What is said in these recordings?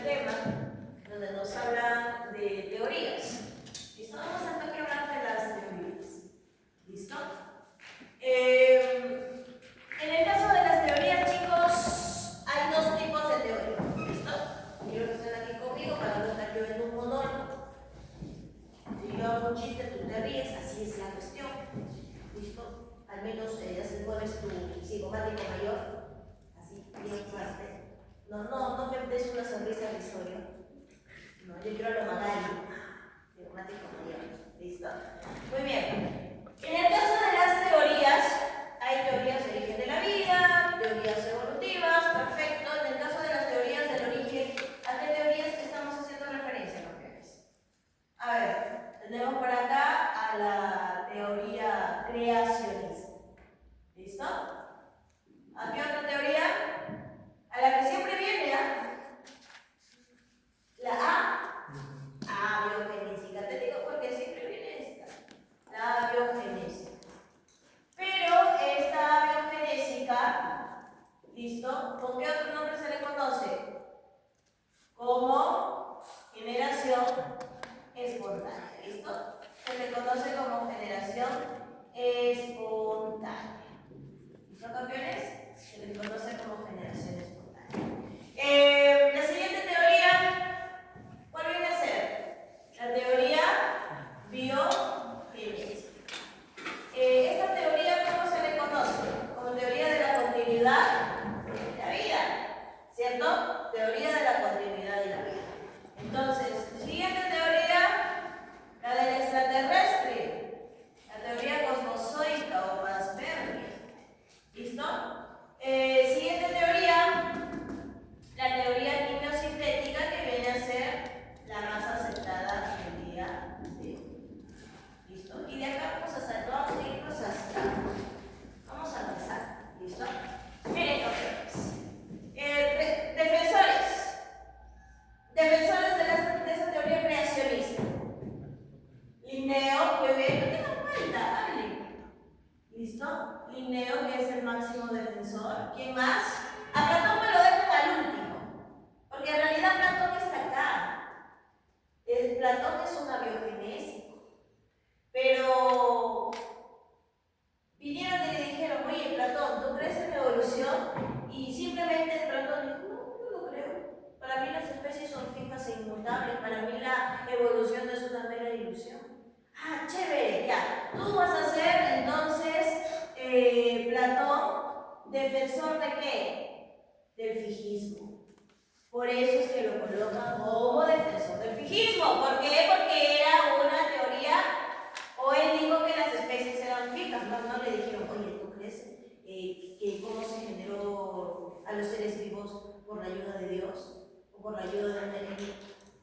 tema donde nos habla de teorías. ¿Listo? Vamos a tener que hablar de las teorías. ¿Listo? En el caso de las teorías, chicos, hay dos tipos de teoría. ¿Listo? Quiero que estén aquí conmigo para no estar yo en un monólogo. Si yo hago un chiste, tú te ríes, así es la cuestión. ¿Listo? Al menos ya se mueves tu psicomático mayor. Así, bien fuerte. No me des una sonrisa risoria. No, yo quiero lo Magali. Psicomático mayor. ¿Listo? Muy bien. En el caso de las teorías, hay teorías de origen de la vida, teorías evolutivas, perfecto. En el caso de las teorías del origen, ¿a qué teorías estamos haciendo referencia, campeones? A ver, tenemos por acá a la teoría creacionista. ¿Listo? ¿A qué otra teoría? A la que siempre viene, la biogenésica. Te digo porque siempre viene esta, la biogenésica. Pero esta biogenésica, ¿listo? ¿Con qué otro nombre se le conoce? Como generación espontánea, ¿listo? Se le conoce como generación espontánea. ¿Listo, campeones? Se le conoce como generación espontánea. La siguiente teoría, ¿cuál viene a ser? La teoría biogenésica. Esta teoría, ¿cómo se le conoce? Como teoría de la continuidad de la vida, ¿cierto? Teoría de la continuidad de la vida. Entonces, siguiente teoría, la del extraterrestre, la teoría cosmozoica o Masmergia. ¿Listo? Siguiente teoría, la teoría quimiosintética, que viene a ser la más aceptada en el día de hoy. ¿Listo? Y de acá vamos a seguirnos hasta. Vamos a empezar. ¿Listo? Miren, campeones. Defensores de esa teoría creacionista. Linneo, muy bien, no tengan falta, hablen. ¿Listo? Linneo, que es el máximo defensor. ¿Quién más? A Platón me lo dejan al último, porque en realidad Platón está acá. Platón es un biogenésico. Pero vinieron y le dijeron, oye Platón, ¿tú crees en la evolución? Y simplemente Platón dijo, no lo creo. Para mí las especies son fijas e inmutables. Para mí la evolución no es una mera ilusión. Ah, chévere, ya. Tú vas a ser entonces, Platón, defensor de qué? Del fijismo. Por eso es que lo colocan como defensor del fijismo. ¿Por qué? Porque era una teoría, o él dijo que las especies eran fijas. No le dijeron, oye, ¿tú crees que cómo se generó a los seres vivos por la ayuda de Dios? ¿O por la ayuda de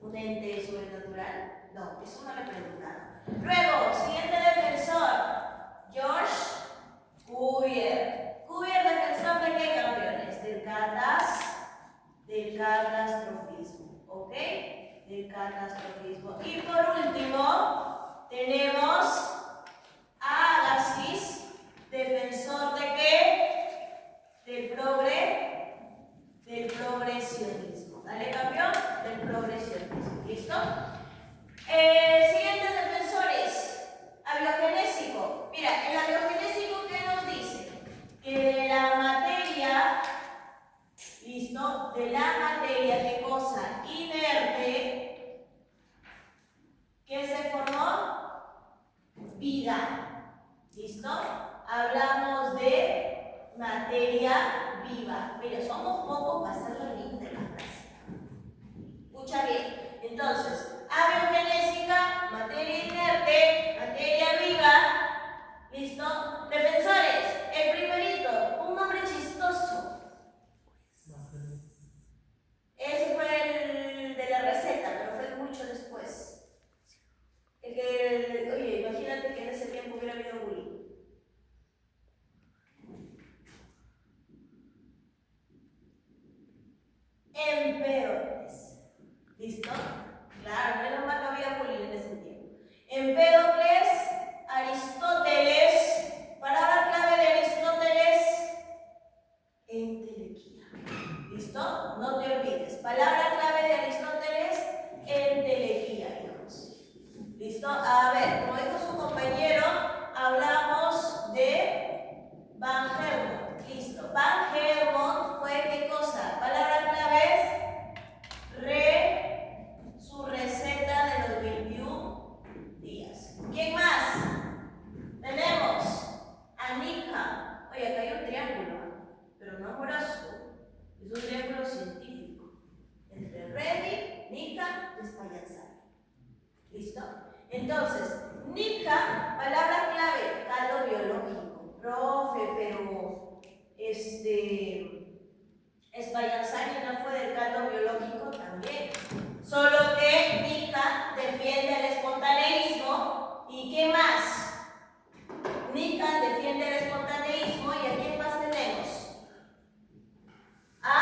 un ente sobrenatural? No, eso no le preguntaron. Luego, siguiente defensor, George Cuvier. Cuvier, defensor de qué, campeones? Del catastrofismo, ¿ok? Del catastrofismo. Y por último, tenemos a Agassiz, defensor de qué? Del progresionismo. Dale, campeón, del progresionismo. ¿Listo? Siguientes defensores. Abiogenésico. Mira, el abiogenésico, ¿qué nos dice? Que la materia, ¿listo? De la materia, ¿qué cosa? Inerte, ¿qué se formó? Vida. ¿Listo? Hablamos de materia viva. Mira, somos pocos para hacerlo linda en la clase. Escucha bien. Entonces, abiogenésica, materia inerte, materia viva. ¿Listo? Defensores, el primerito, un nombre chistoso. Ese fue el de la receta, pero fue mucho después. Oye, imagínate que en ese tiempo hubiera habido bullying. Empédocles. ¿Listo? Claro, menos mal no había bullying en ese tiempo. Empédocles, Aristóteles, palabra clave de Aristóteles, entelequia. ¿Listo? No te olvides. Palabra clave de Aristóteles. Entonces, Nika, palabra clave, caldo biológico. Profe, pero Spallanzani no fue del caldo biológico también. Solo que Nika defiende el espontaneísmo. ¿Y qué más? Nika defiende el espontaneísmo. ¿Y a quién más tenemos? A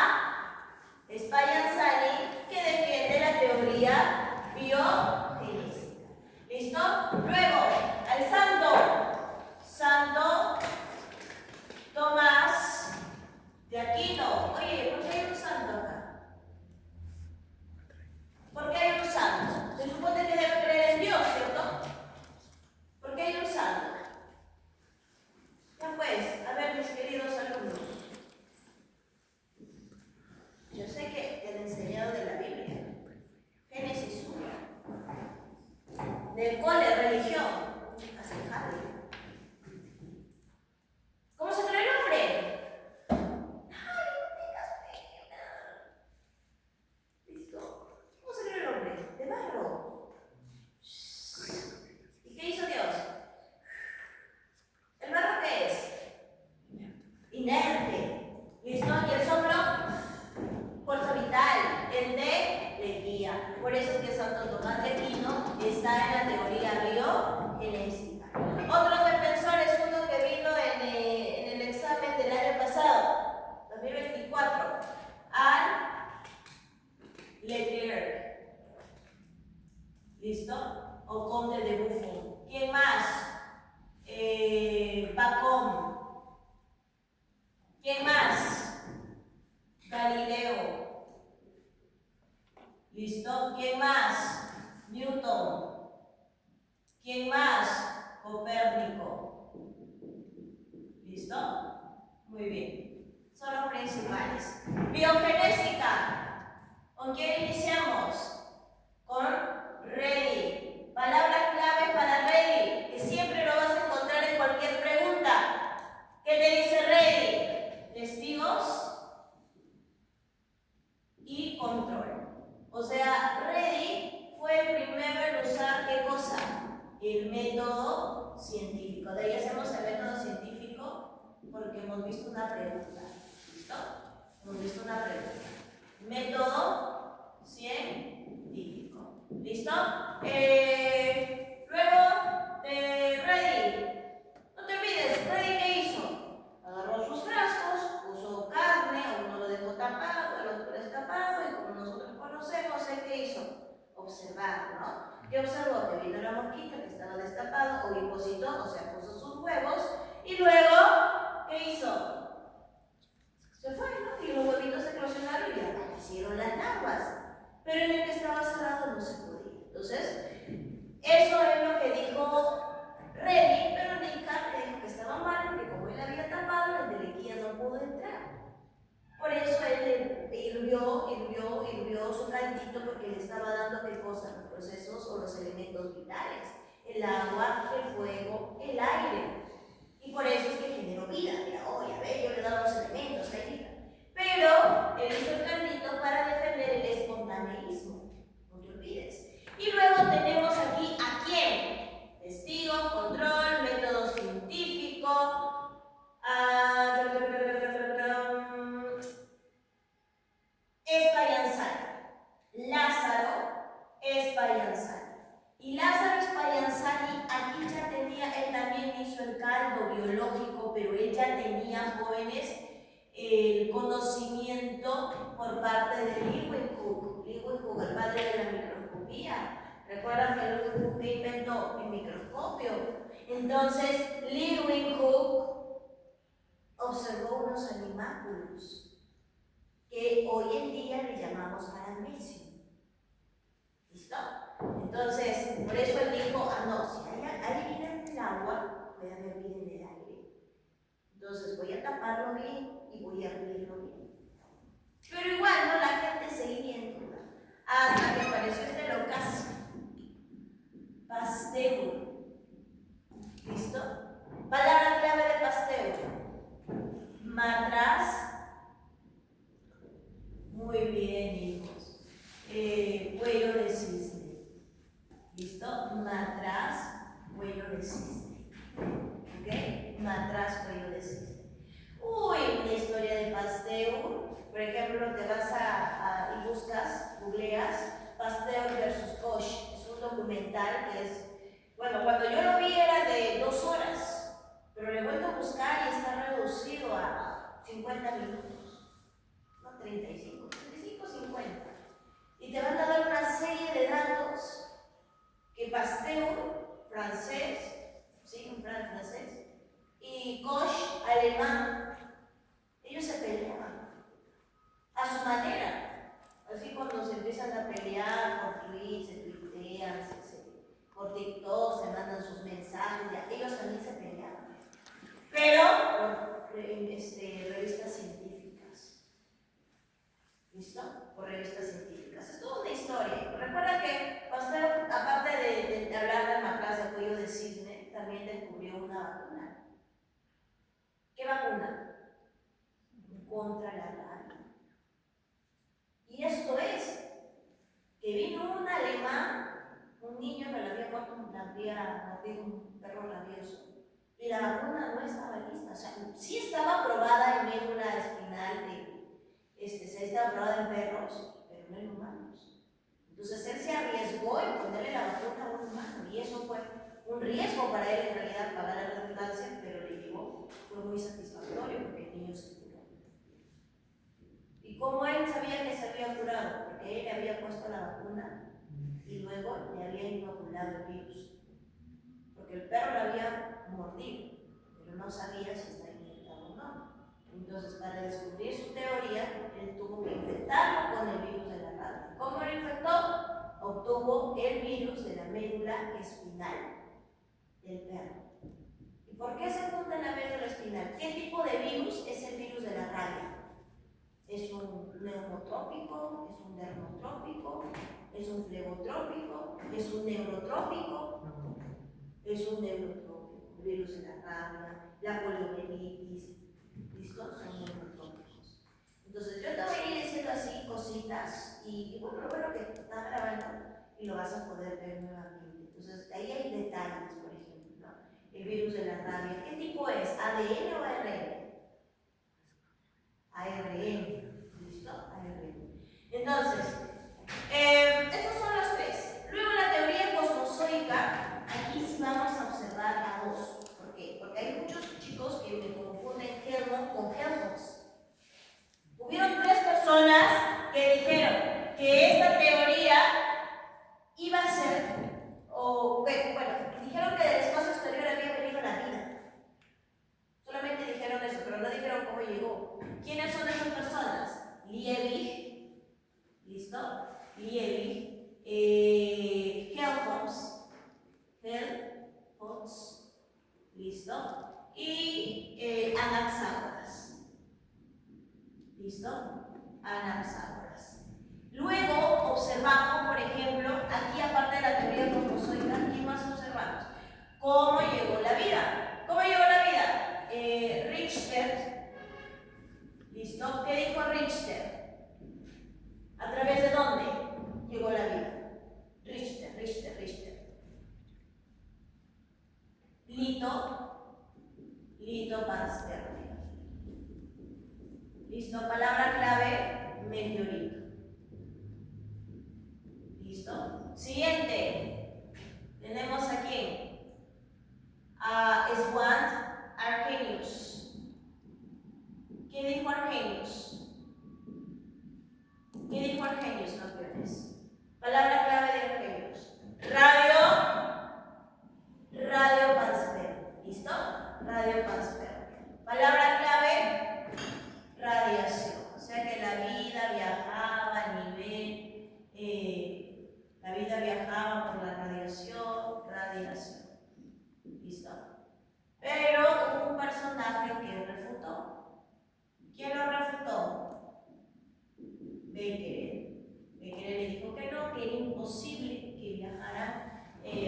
Spallanzani, que defiende la teoría biogenésica. ¿Listo? Luego, al Santo Tomás de Aquino. Oye, ¿por qué hay un santo acá? ¿Por qué hay un santo? Se supone que debe creer en Dios, ¿cierto? ¿Por qué hay un santo? Ya pues, a ver, mis queridos alumnos. Yo sé que te han enseñado de la Biblia. Génesis 1. Del cole, religión. Acejable. ¿Cómo se creó el hombre? Ay, no tengas pena. ¿Listo? ¿Cómo se creó el hombre? De barro. ¿Y qué hizo Dios? ¿El barro qué es? Inerte. ¿Listo? ¿Y el soplo? Fuerza vital. El de guía. Por eso es que Santo Tomás de Aquino está en la teoría biogenésica. Otros defensores, uno que vino en el examen del año pasado, 2024, al Leclerc. ¿Listo? O Conde de Buffon. ¿Quién más? Bacon. ¿Quién más? Galileo. ¿Listo? ¿Quién más? Newton. ¿Quién más? Copérnico. ¿Listo? Muy bien. Son los principales. Biogenésica. ¿Con quién iniciamos? Con Redi. Palabras claves para Redi, que siempre lo vas a encontrar en cualquier pregunta. ¿Qué te dice Redi? Testigos y control. O sea, Redi fue el primero en usar ¿qué cosa? El método científico. De ahí hacemos el método científico porque hemos visto una pregunta. ¿Listo? Hemos visto una pregunta. Método científico. ¿Listo? Luego de Redi. No te olvides, Redi ¿qué hizo? Agarró sus frascos, puso carne, a uno lo dejó tapado, el otro destapado, y como nosotros conocemos, ¿qué hizo? Observar, ¿no? ¿Qué observó? Que vino la mosquita que estaba destapado, ovipositó, o sea, puso sus huevos, y luego, ¿qué hizo? Se fue, ¿no? Y los huevitos se eclosionaron y aparecieron las larvas. Pero en el que estaba cerrado no se podía. Entonces, eso es lo que dijo Redi, pero Nika le dijo que estaba mal porque como él había tapado, el de Lequía no pudo entrar. Por eso él hirvió su caldito porque le estaba dando qué cosa, los procesos o los elementos vitales, el agua, el fuego, el aire. Y por eso es que generó vida. Mira, oye, a ver, yo le he dado los elementos, hay vida. Pero él hizo el caldito para defender el espontaneísmo. No te olvides. Y luego tenemos aquí a quién. Testigos, control, método científico. Spallanzani. Lázaro Spallanzani. Y Lázaro Spallanzani aquí ya tenía, él también hizo el caldo biológico, pero él ya tenía, jóvenes, el conocimiento por parte de Leeuwenhoek. Leeuwenhoek, el padre de la microscopía. ¿Recuerdan que Leeuwenhoek inventó el microscopio? Entonces, Leeuwenhoek observó unos animáculos que hoy en día le llamamos paramecium. ¿Listo? Entonces, por eso él dijo, no, si hay vida en el agua, puede haber vida en el aire. Entonces voy a taparlo bien y voy a abrirlo bien. Pero igual, ¿no? La gente seguía en duda. Hasta que apareció este locazo. Pasteur. ¿Listo? Palabra clave de Pasteur. Matraz. Muy bien, hijos. Cuello de cisne. ¿Listo? Matraz. especial que es, bueno, cuando yo lo vi era de 2 horas, pero le he vuelto a buscar y está reducido a 50 minutos, no 35, 50. Y te van a dar una serie de datos que Pasteur, francés, ¿sí? Un francés, y Koch, alemán, ellos se peleaban a su manera. Así cuando se empiezan a pelear por tweets, se tuitean, por TikTok, se mandan sus mensajes, ya, ellos también se peleaban. Pero por revistas científicas. ¿Listo? Por revistas científicas. Es toda una historia. Recuerda que Pasteur, aparte de hablar de macas de cuello de cisne, también descubrió una vacuna. ¿Qué vacuna? Contra la rabia. Y esto es que vino un alemán, un niño que le había mordido un perro rabioso, y la vacuna no estaba lista. O sea, sí estaba aprobada en médula espinal, se estaba aprobada en perros, pero no en humanos. Entonces él se arriesgó en ponerle la vacuna a un humano, y eso fue un riesgo para él en realidad, pagar la redundancia, pero le llegó, fue muy satisfactorio porque el niño se curó. ¿Y cómo él sabía que se había curado? Porque él le había puesto la vacuna y luego le había inoculado el virus. Porque el perro lo había mordido, pero no sabía si está infectado o no. Entonces, para descubrir su teoría, él tuvo que infectarlo con el virus de la rabia. ¿Cómo lo infectó? Obtuvo el virus de la médula espinal del perro. ¿Y por qué se junta en la médula espinal? ¿Qué tipo de virus es el virus de la rabia? ¿Es un neumotrópico? ¿Es un dermotrópico? ¿Es un flegotrópico? ¿Es un neurotrópico? Es un neurotrópico. El virus de la rabia, la poliomielitis, ¿listo? Son neurotrópicos. Entonces yo te voy a ir diciendo así cositas y bueno, lo bueno que está grabando y lo vas a poder ver nuevamente. Entonces ahí hay detalles, por ejemplo, ¿no? El virus de la rabia, ¿qué tipo es? ¿ADN o ARN? ARN, ¿listo? ARN. Entonces, estos son los tres. Luego la teoría cosmozoica, aquí sí vamos a observar a dos. ¿Por qué? Porque hay muchos chicos que me confunden Helmont con Helmholtz. Hubieron 3 personas que dijeron que esta teoría iba a ser, dijeron que del espacio exterior había venido la vida. Solamente dijeron eso, pero no dijeron cómo llegó. ¿Quiénes son esas personas? Liebig, ¿listo? Liebig, Helmholtz, ¿listo? Y Anaxágoras, ¿listo? Anaxágoras. Luego observamos, por ejemplo, aquí aparte de la teoría cosmozoica, ¿qué más observamos? ¿Cómo llegó la vida? ¿Cómo llegó la vida? Richter, ¿listo? ¿Qué dijo Richter? ¿A través de dónde llegó la vida? Richter. Lito panspermia. ¿Listo? Palabra clave, meteorito. ¿Listo? Siguiente. Tenemos a quién? A Svante Arrhenius. ¿Qué dijo Arrhenius? ¿Qué dijo Arrhenius, campeones? Palabra clave de Arrhenius. Radio panspermia. ¿Listo? Radio panspermia. Palabra clave, radiación. O sea que la vida viajaba a nivel, la vida viajaba por la radiación. ¿Listo? Pero hubo un personaje que refutó. ¿Quién lo refutó? Becquerel. Becquerel le dijo que no, que era imposible que viajaran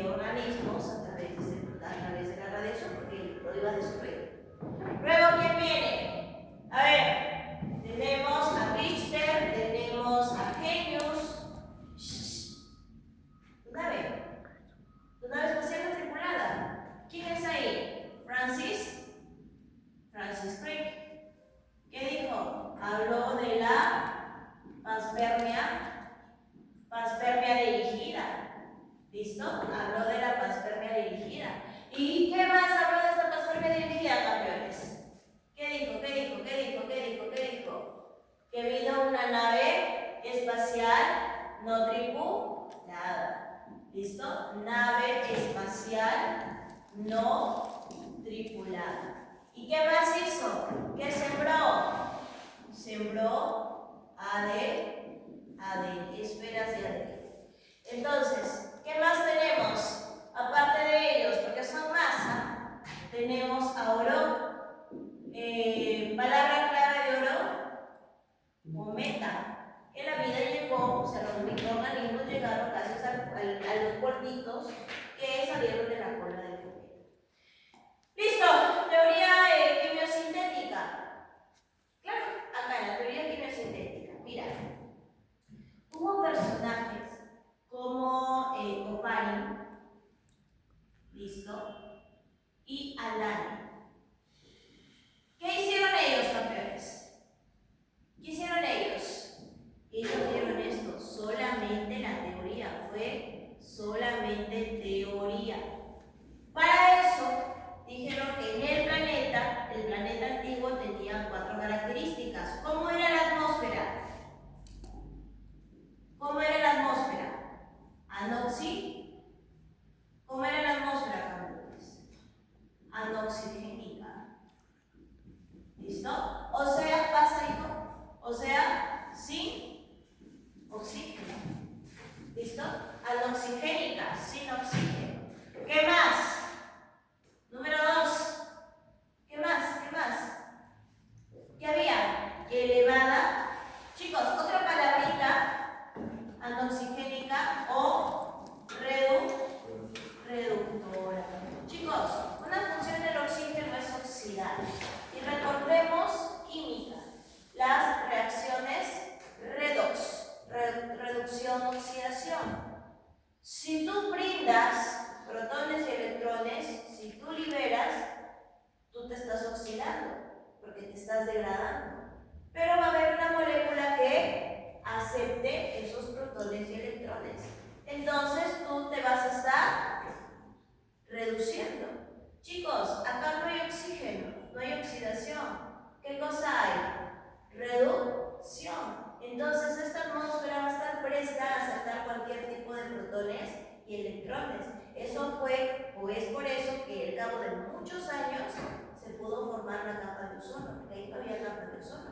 organismos a través de la radiación porque lo iba a destruir. Luego, ¿quién viene? A ver, tenemos a Richter, tenemos a Arrhenius. Tu nave espacial tripulada. ¿Quién es ahí? Francis Crick. ¿Qué dijo? Habló de la panspermia dirigida. ¿Listo? Habló de la panspermia dirigida. ¿Y qué más habló de esta panspermia dirigida, campeones? ¿Qué dijo? Que vino una nave espacial no tripulada. ¿Listo? Nave espacial no tripulada. ¿Y qué más hizo? ¿Qué sembró? Sembró ADN, esferas de ADN. Entonces, ¿qué más tenemos? Aparte de ellos, porque son masa, tenemos a oro. Palabra clave de oro, omega. En la vida llegó, o sea, los microorganismos llegaron gracias a los gorditos que salieron de la cola del cometa. Listo, teoría quimiosintética. Claro, acá en la teoría quimiosintética, mira, hubo personajes como Oparin, listo, y Alani. ¿Qué hicieron ellos, campeones? ¿Qué hicieron ellos? Ellos dieron esto, solamente la teoría, fue solamente teoría. Para eso, dijeron que en el planeta antiguo tenía 4 características. ¿Cómo era la atmósfera? ¿Cómo era la atmósfera? Anoxi. ¿Cómo era la atmósfera, campeones? Anoxigénica. ¿Listo? O sea, pasa, hijo. O sea, sin oxígeno. ¿Listo? Anoxigénica, sin oxígeno. ¿Qué más? Número 2. ¿Qué más? ¿Qué había? Elevada. Chicos, otra palabrita, anoxigénica o reductora. Chicos, una función del oxígeno es oxidar. Y recordemos química, las reacciones redox, reducción, oxidación. Si tú brindas protones y electrones, si tú liberas, tú te estás oxidando, porque te estás degradando. Pero va a haber una molécula que acepte esos protones y electrones. Entonces tú te vas a estar reduciendo. Chicos, acá no hay oxígeno, no hay oxidación. ¿Qué cosa hay? Reducción. Entonces esta atmósfera va a estar presta a aceptar cualquier tipo de protones y electrones. Eso fue, o es por eso que al cabo de muchos años se pudo formar la capa de ozono, porque ahí no había capa de ozono.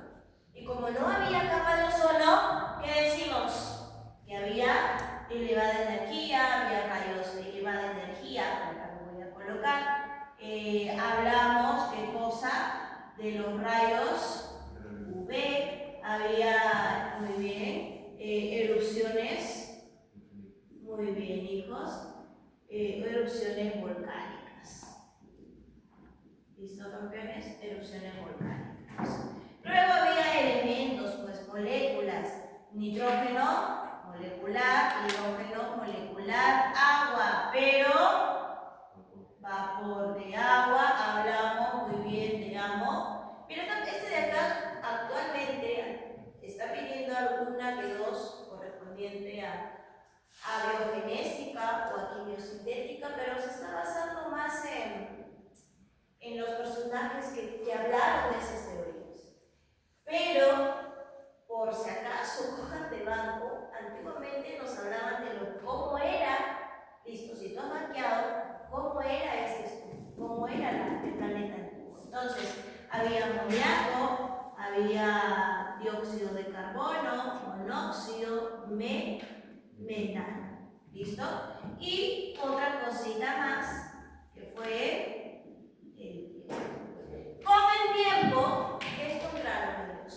Y como no había capa de ozono, ¿qué decimos? Que había elevada energía, había rayos de elevada energía, acá lo voy a colocar. Hablamos, ¿qué cosa? De los rayos UV, había, muy bien, erupciones, muy bien, hijos, erupciones volcánicas. ¿Listo, campeones? Erupciones volcánicas. Luego había elementos, pues moléculas, nitrógeno molecular, hidrógeno molecular, agua, pero vapor de agua, hablamos muy bien de agua. Pero este de acá actualmente está pidiendo alguna de dos correspondiente a biogenética o a quimiosintética, pero se está basando más en los personajes que hablaron de esas teorías. Pero, por si acaso, cojan de banco, antiguamente nos hablaban de cómo era, listo, si tú has marqueado, cómo era cómo era el planeta antiguo. Entonces, había amoníaco, había dióxido de carbono, monóxido, metano. ¿Listo? Y otra cosita más, que fue el tiempo. Con el tiempo, ¿qué encontraron ellos?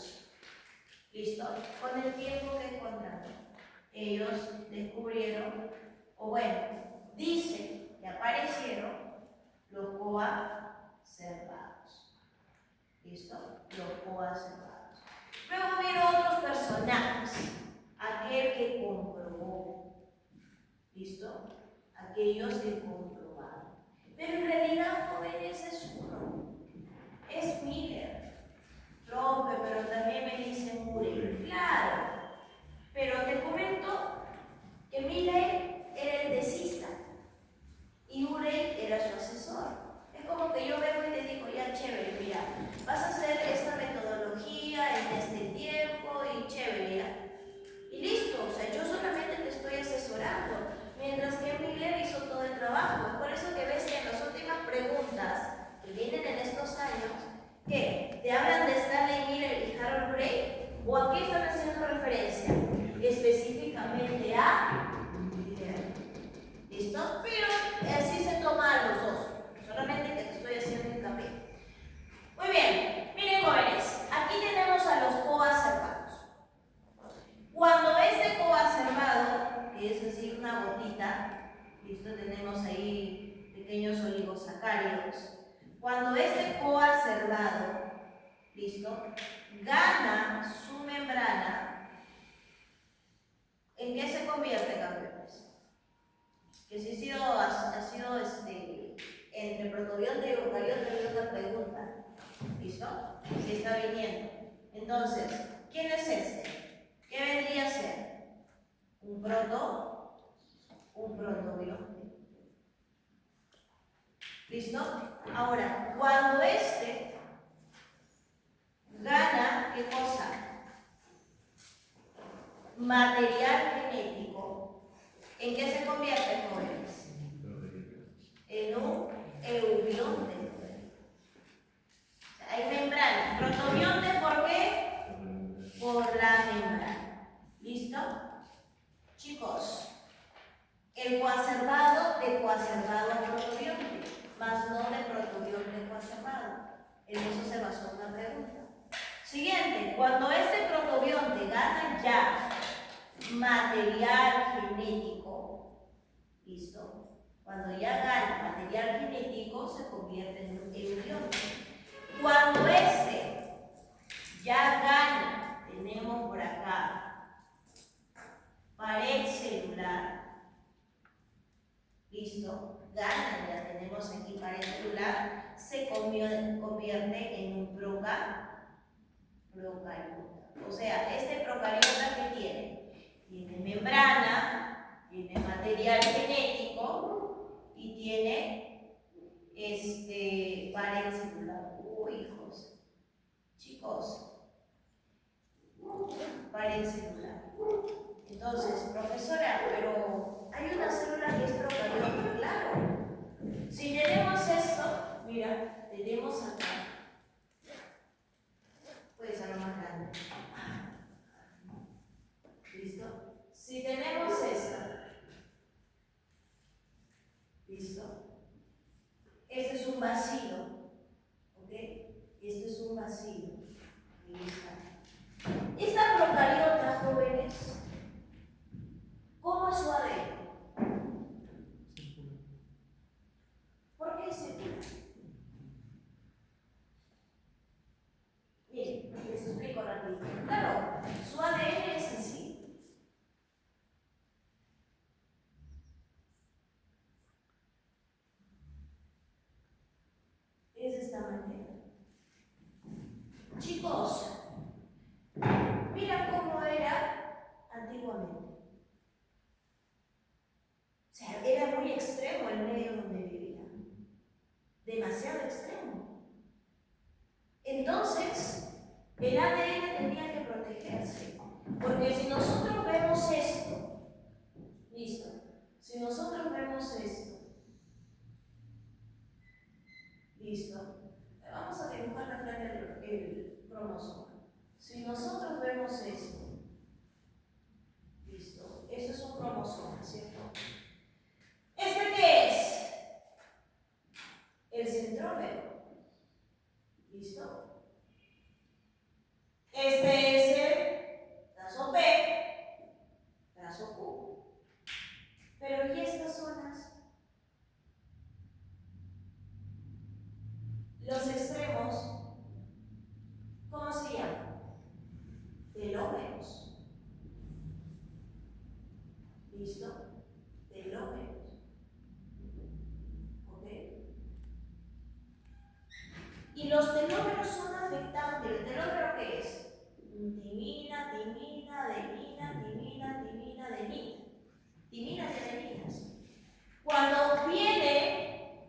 ¿Listo? Con el tiempo que encontraron, ellos descubrieron, o bueno, dicen que aparecieron los coacervados. ¿Listo? Los coacervados. Luego vieron otros personajes, aquel que comprobó. ¿Listo? Aquellos que comprobaron. Pero en realidad, jóvenes, es uno. Es Miller. Rompe, pero también me dice Murray. Claro. Pero te comento que Miller era el de ¿listo? Tenemos ahí pequeños oligosacáridos. Cuando este coacervado, ¿listo?, gana su membrana, ¿en qué se convierte, campeones? Que si ha sido entre protobiota y eucariota, hay otra pregunta. ¿Listo? Si está viniendo. Entonces, ¿quién es este? ¿Qué vendría a ser? Un protobionte. ¿Listo? Ahora, cuando este gana, ¿qué cosa? Material genético, ¿en qué se convierte, jóvenes? En un eubionte. Hay membrana. Protobionte, ¿por qué? Por la membrana. ¿Listo? Chicos, el coacervado de coacervado a protobionte, más no de protobionte coacervado. En eso se basó una pregunta. Siguiente, cuando este protobionte gana ya material genético, ¿listo? Cuando ya gana material genético se convierte en un eubionte. Cuando este ya gana, tenemos por acá pared celular, listo, gana, ya tenemos aquí pared celular, se convierte en un procariota. O sea, este procariota que tiene membrana, tiene material genético y tiene pared celular. Uy, hijos, chicos, pared celular. Entonces, profesora, pero hay una célula que es procariota, claro. Si tenemos esto, mira, tenemos acá, puede ser lo más grande. ¿Listo? Si tenemos esto, ¿listo? Este es un vacío, ¿ok? Este es un vacío. Ahí está. Esta procariota, jóvenes, ¿cómo es su ADN? ¿Por qué es circular? Miren, les explico rápido. Claro, su ADN es así. Es de esta manera. Chicos, mira cómo era antiguamente. O sea, era muy extremo el medio donde vivían. Demasiado extremo. Entonces, el ADN tenía que protegerse. Porque si nosotros vemos esto, listo, si nosotros vemos esto, listo, vamos a dibujar la frente del cromosoma. Si nosotros vemos esto, listo, esto es un cromosoma, ¿cierto? ¿Este qué es? El centrómero. ¿Listo? Este es el trazo P, trazo Q. Pero ¿y estas zonas? Los extremos, ¿cómo se llaman? Telómeros. ¿Listo? Telómeros. ¿Ok? Y los telómeros son afectantes. ¿El telómero qué es? Timina, timina, adenina, timina, timina, adenina. Timinas y adeninas. Cuando viene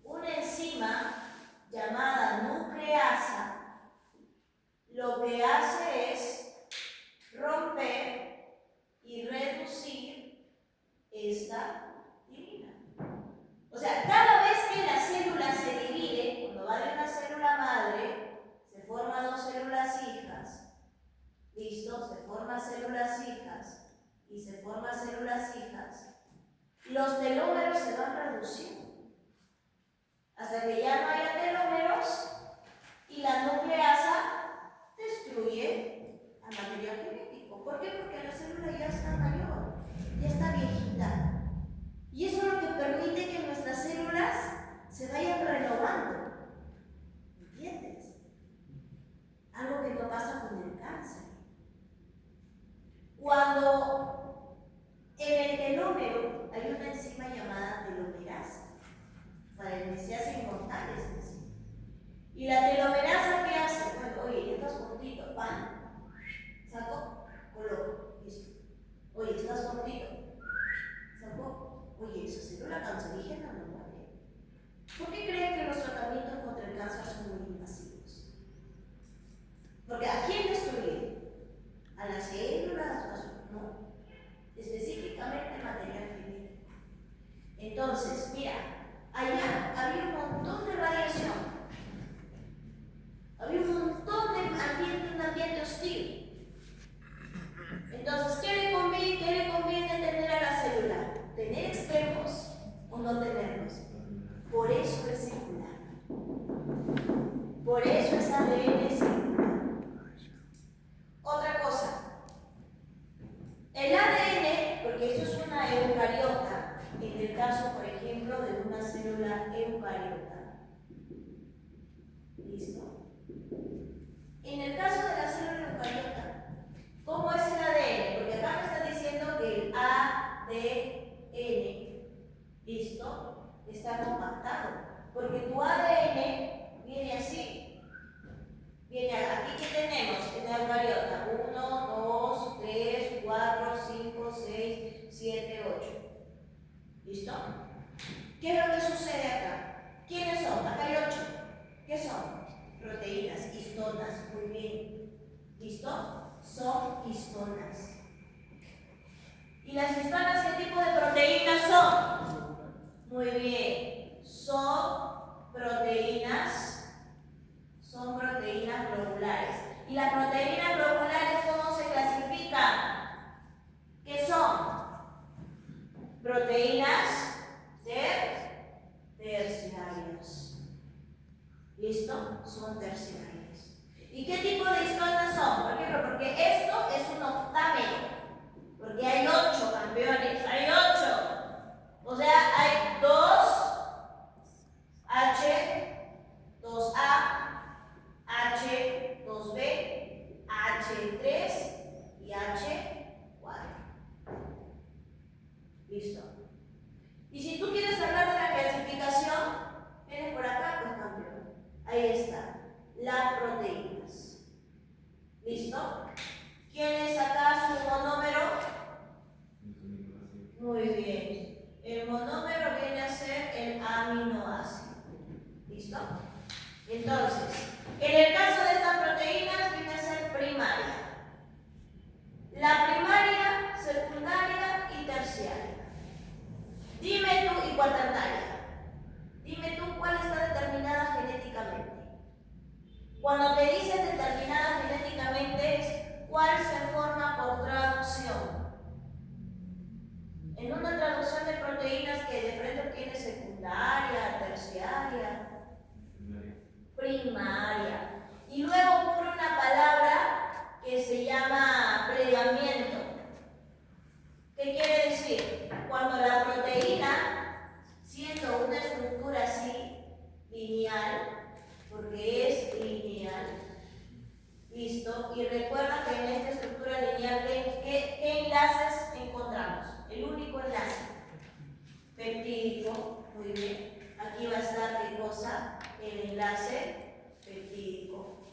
una enzima llamada nucleasa, lo que hace es romper y reducir esta timina. O sea, cada vez que la célula se divide, cuando va de una célula madre, se forman dos células hijas. ¿Listo? Se forman células hijas y se forman células hijas. Los telómeros se van reduciendo hasta que ya no haya telómeros y la nucleasa destruye al material genético. ¿Por qué? Porque la célula ya está mayor, ya está viejita. Y eso es lo que ADN, porque eso es una eucariota, en el caso, por ejemplo, de una célula eucariota. ¿Listo? En el caso de la célula eucariota, ¿cómo es el ADN? Porque acá me está diciendo que el ADN, ¿listo?, está compactado. Porque tu ADN viene así. Viene aquí, ¿qué tenemos en la eucariota? 1, 2, 3, 4, 5, 6, 7, 8. ¿Listo? ¿Qué es lo que sucede acá? ¿Quiénes son? Acá hay 8. ¿Qué son? Proteínas, histonas. Muy bien. ¿Listo? Son histonas. ¿Y las histonas qué tipo de proteínas son? Muy bien. Son proteínas globulares. ¿Y las proteínas globulares cómo se clasifican? ¿Qué son? Proteínas terciarias. ¿Listo? Son terciarias. ¿Y qué tipo de histonas son? Por ejemplo, porque esto es un octámero. Porque hay 8 campeones. Hay 8. O sea, hay 2H, 2A, H, 2B, H3 y H4. ¿Listo? Y si tú quieres hablar de la clasificación, vienes por acá, pues campeón. Ahí está. Las proteínas. ¿Listo? ¿Quién es acá su monómero? Muy bien. El monómero viene a ser el aminoácido. ¿Listo? Entonces, en el caso de estas proteínas viene a ser primaria. La primaria, secundaria y terciaria. Dime tú, y cuaternaria. Dime tú cuál está determinada genéticamente. Cuando te dicen determinada genéticamente es cuál se forma por traducción. En una traducción de proteínas que de frente tiene secundaria, terciaria, primaria. Y luego ocurre una palabra que se llama plegamiento. ¿Qué quiere decir? Cuando la proteína, siendo una estructura así, lineal, porque es lineal, ¿listo? Y recuerda que en esta estructura lineal, ¿qué enlaces encontramos? El único enlace peptídico, muy bien. Aquí va a estar, ¿qué cosa? El enlace peptídico.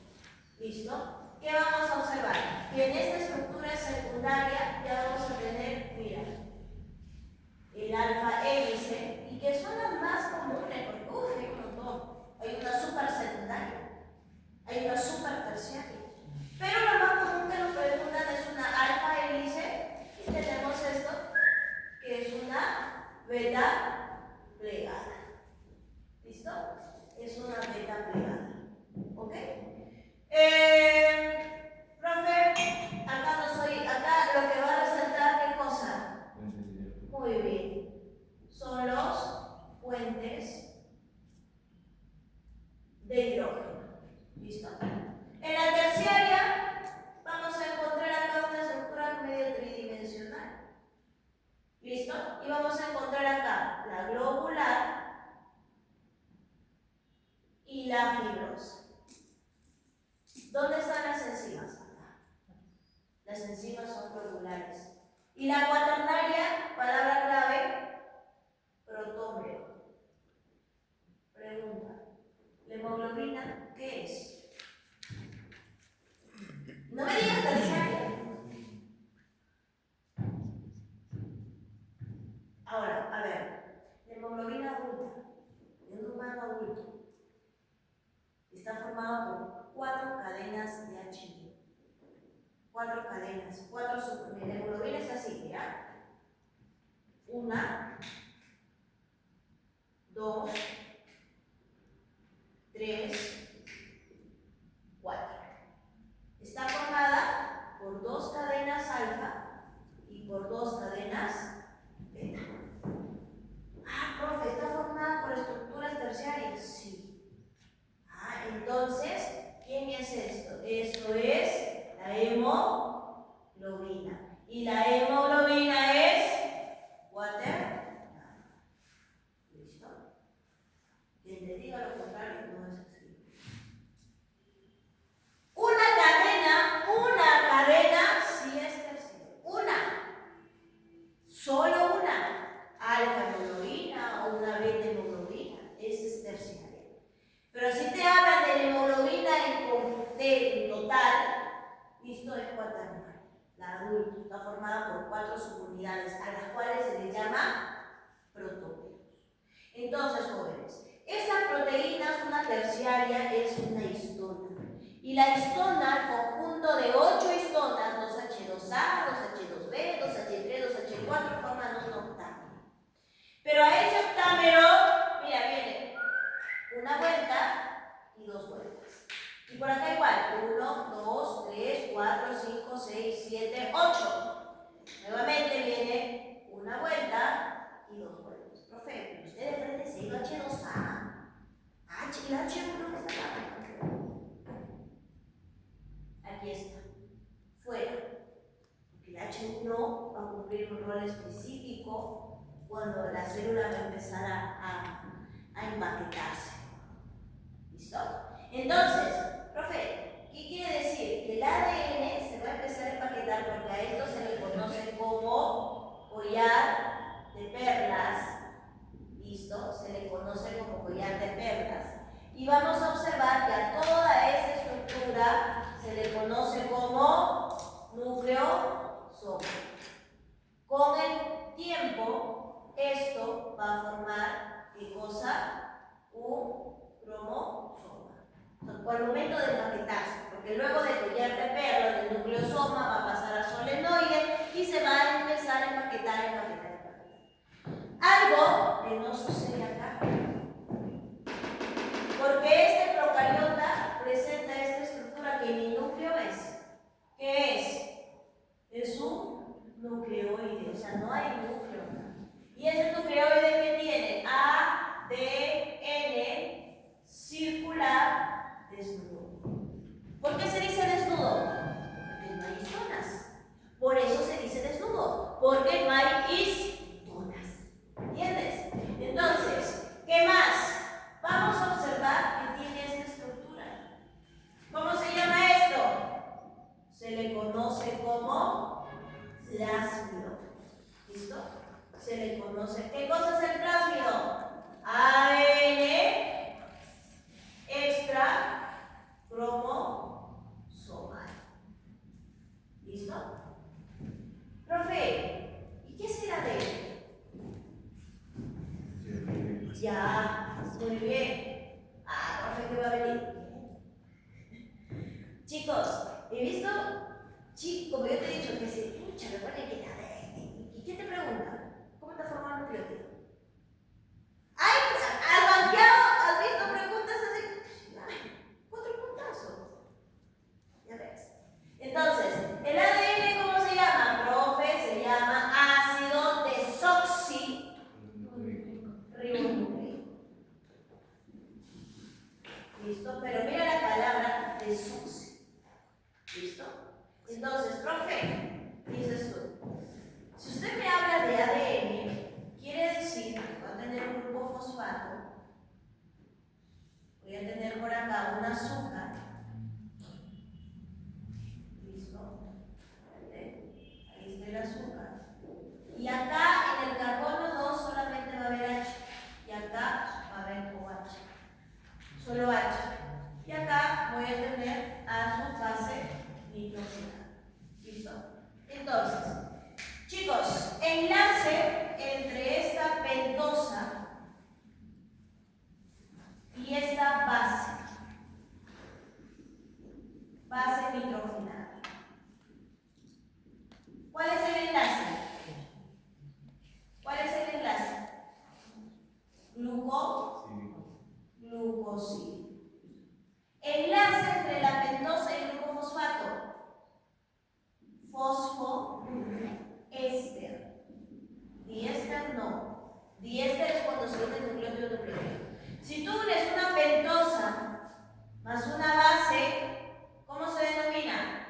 ¿Listo? ¿Qué vamos a observar? Que en esta estructura secundaria ya vamos a tener, mira, el alfa hélice, y que son las más comunes, porque hay un montón. Hay una super secundaria, hay una super terciaria. Pero lo más común que nos preguntan es una alfa hélice, y tenemos esto, que es una beta plegada. ¿Listo? Es una beta plegada. ¿Ok? Profe, acá no soy, acá lo que va a resaltar, ¿qué cosa? Muy bien. Son los puentes de hidrógeno. ¿Listo? En la terciaria vamos a encontrar acá una estructura medio tridimensional. ¿Listo? Y vamos a encontrar acá la globular y la fibrosa. ¿Dónde están las enzimas? Acá. Las enzimas son globulares. Y la cuaternaria, palabra clave, protómero. Pregunta. ¿La hemoglobina qué es? No me digas terciaria. Ahora, a ver, la hemoglobina adulta, de un humano adulto, está formada por 4 cadenas de H. 4 cadenas, 4 subunidades. La hemoglobina es así, ¿ya? 1, 2, 3, 4. Está formada por 2 cadenas alfa y por 2 cadenas beta. Ah, profe, ¿está formada por estructuras terciarias? Sí. Ah, entonces, ¿quién es esto? Esto es la hemoglobina. Y la hemoglobina 4 subunidades, a las cuales se les llama protómeros. Entonces, jóvenes, esta proteína es una terciaria, es una histona. Y la histona, conjunto de 8 histonas, 2H2A, 2H2B, 2H3, 2H4, forman un octámero. Pero a ese octámero, mira, viene una vuelta y 2 vueltas. Y por acá igual, 1, 2, 3, 4, 5, 6, 7, 8. Nuevamente viene una vuelta y 2 vueltas. Profe, usted de frente se ha ido H2A. El H1 está acá. Aquí está, fuera. Porque el H1 va a cumplir un rol específico cuando la célula va a empezar a empaquetarse. ¿Listo? Entonces, profe, ¿qué quiere decir? Que el ADN se va a empezar a empaquetar porque a esto se le conoce como collar de perlas. ¿Listo? Se le conoce como collar de perlas. Y vamos a observar que a toda esta estructura se le conoce como nucleosoma. Con el tiempo, esto va a formar, ¿qué cosa? Un cromosoma. Al momento de empaquetarse, porque luego de collar de perlas, el nucleosoma va a pasar a solenoide y se va a empezar a empaquetar. Algo que no sucede acá. Porque este procariota presenta esta estructura que mi núcleo es. ¿Qué es? Es un nucleoide, o sea, no hay núcleo. ¿Y ese nucleoide que tiene? ADN circular desnudo. ¿Por qué se dice desnudo? Porque no hay histonas. Por eso se dice desnudo, porque no hay histonas. ¿Entiendes? Entonces, ¿qué más? Vamos a observar que tiene esta estructura. ¿Cómo se llama esto? Se le conoce como plásmido. ¿Listo? Se le conoce. ¿Qué cosa es el plásmido? ADN extra cromosomal. ¿Listo? Profe, ¿y qué es el ADN? Ya, muy bien. Profe, ¿qué va a venir? Chicos, he visto, como yo te he dicho, que se pucha, me pone que nada. ¿Y qué te pregunta? ¿Cómo te forma el nucleótido? ¡Ay! ¿Has banqueado? ¿Has visto preguntas así? ¡Ay! 4 puntazos. Ya ves. Entonces, ¿el ADN cómo se llama? Profe, se llama ácido desoxirribonucleico. ¿Listo? Pero mira la palabra desoxi. ¿Listo? Entonces, profe, dices tú, si usted me habla de ADN, quiere decir que va a tener un grupo fosfato, voy a tener por acá un azúcar, ¿listo? Ahí está el azúcar. Y acá en el carbono 2 solamente va a haber H, y acá va a haber OH, solo H. Y acá voy a tener a su fase nitrogenada. ¿Listo? Entonces, chicos, enlace entre esta pentosa y esta base nitrogenada. ¿Cuál es el enlace? ¿Cuál es el enlace? Glucósido. Enlace entre la pentosa y el grupo fosfato. Fosfoéster. Diéster no. Diéster es cuando se une nucleótido nucleótido. Si tú unes una pentosa más una base, ¿cómo se denomina?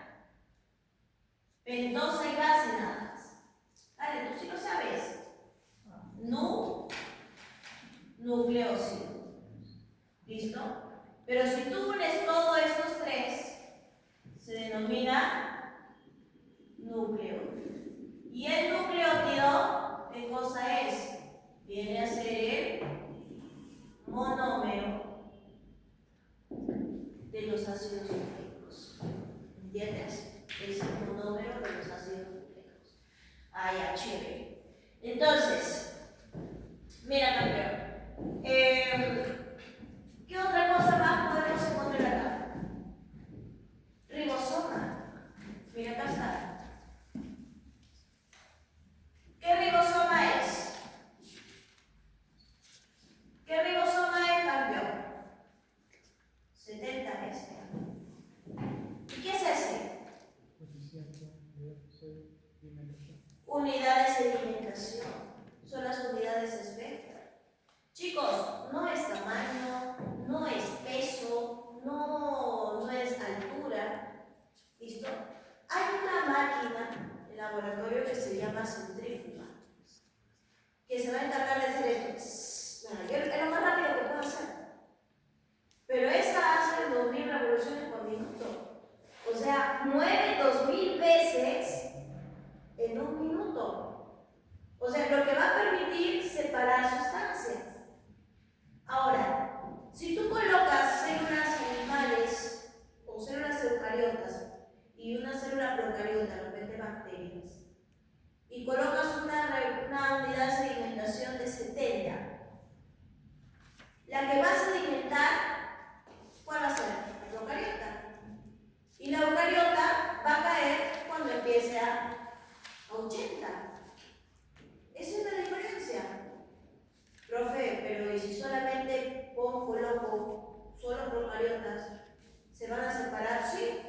Pentosa y base nada más. Dale, tú sí lo sabes. Nucleósido. ¿Listo? Pero si tú unes todos estos tres, se denomina nucleótido. Y el nucleótido, ¿qué cosa es? Viene a ser el monómero de los ácidos nucleicos. ¿Entiendes? Es el monómero de los ácidos nucleicos. Ah, ya, chévere. Entonces, mira, campeón. ¿Qué otra cosa más podemos encontrar acá? Ribosoma. Mira, acá está. ¿Qué ribosoma es? ¿Qué ribosoma es, campeón? 70 es. ¿Y qué es ese? Unidad de sedimentación. Son las unidades espectro. Chicos, no es tamaño, no es peso, no es altura. ¿Listo? Hay una máquina en laboratorio que se llama centrífuga, que se va a encargar de hacer esto. Es lo más rápido que puedo hacer. Pero esta hace 2000 revoluciones por minuto. O sea, mueve 2000 veces en un minuto. O sea, lo que va a permitir separar sustancias. Ahora, si tú colocas células animales o células eucariotas y una célula procariota, de repente bacterias, y colocas una unidad de sedimentación de 70, la que va a sedimentar, ¿cuál va a ser? La procariota. Y la eucariota va a caer cuando empiece a 80. Esa es la diferencia. Profe, pero ¿y si solamente coloco solo procariotas? ¿Se van a separar? Sí.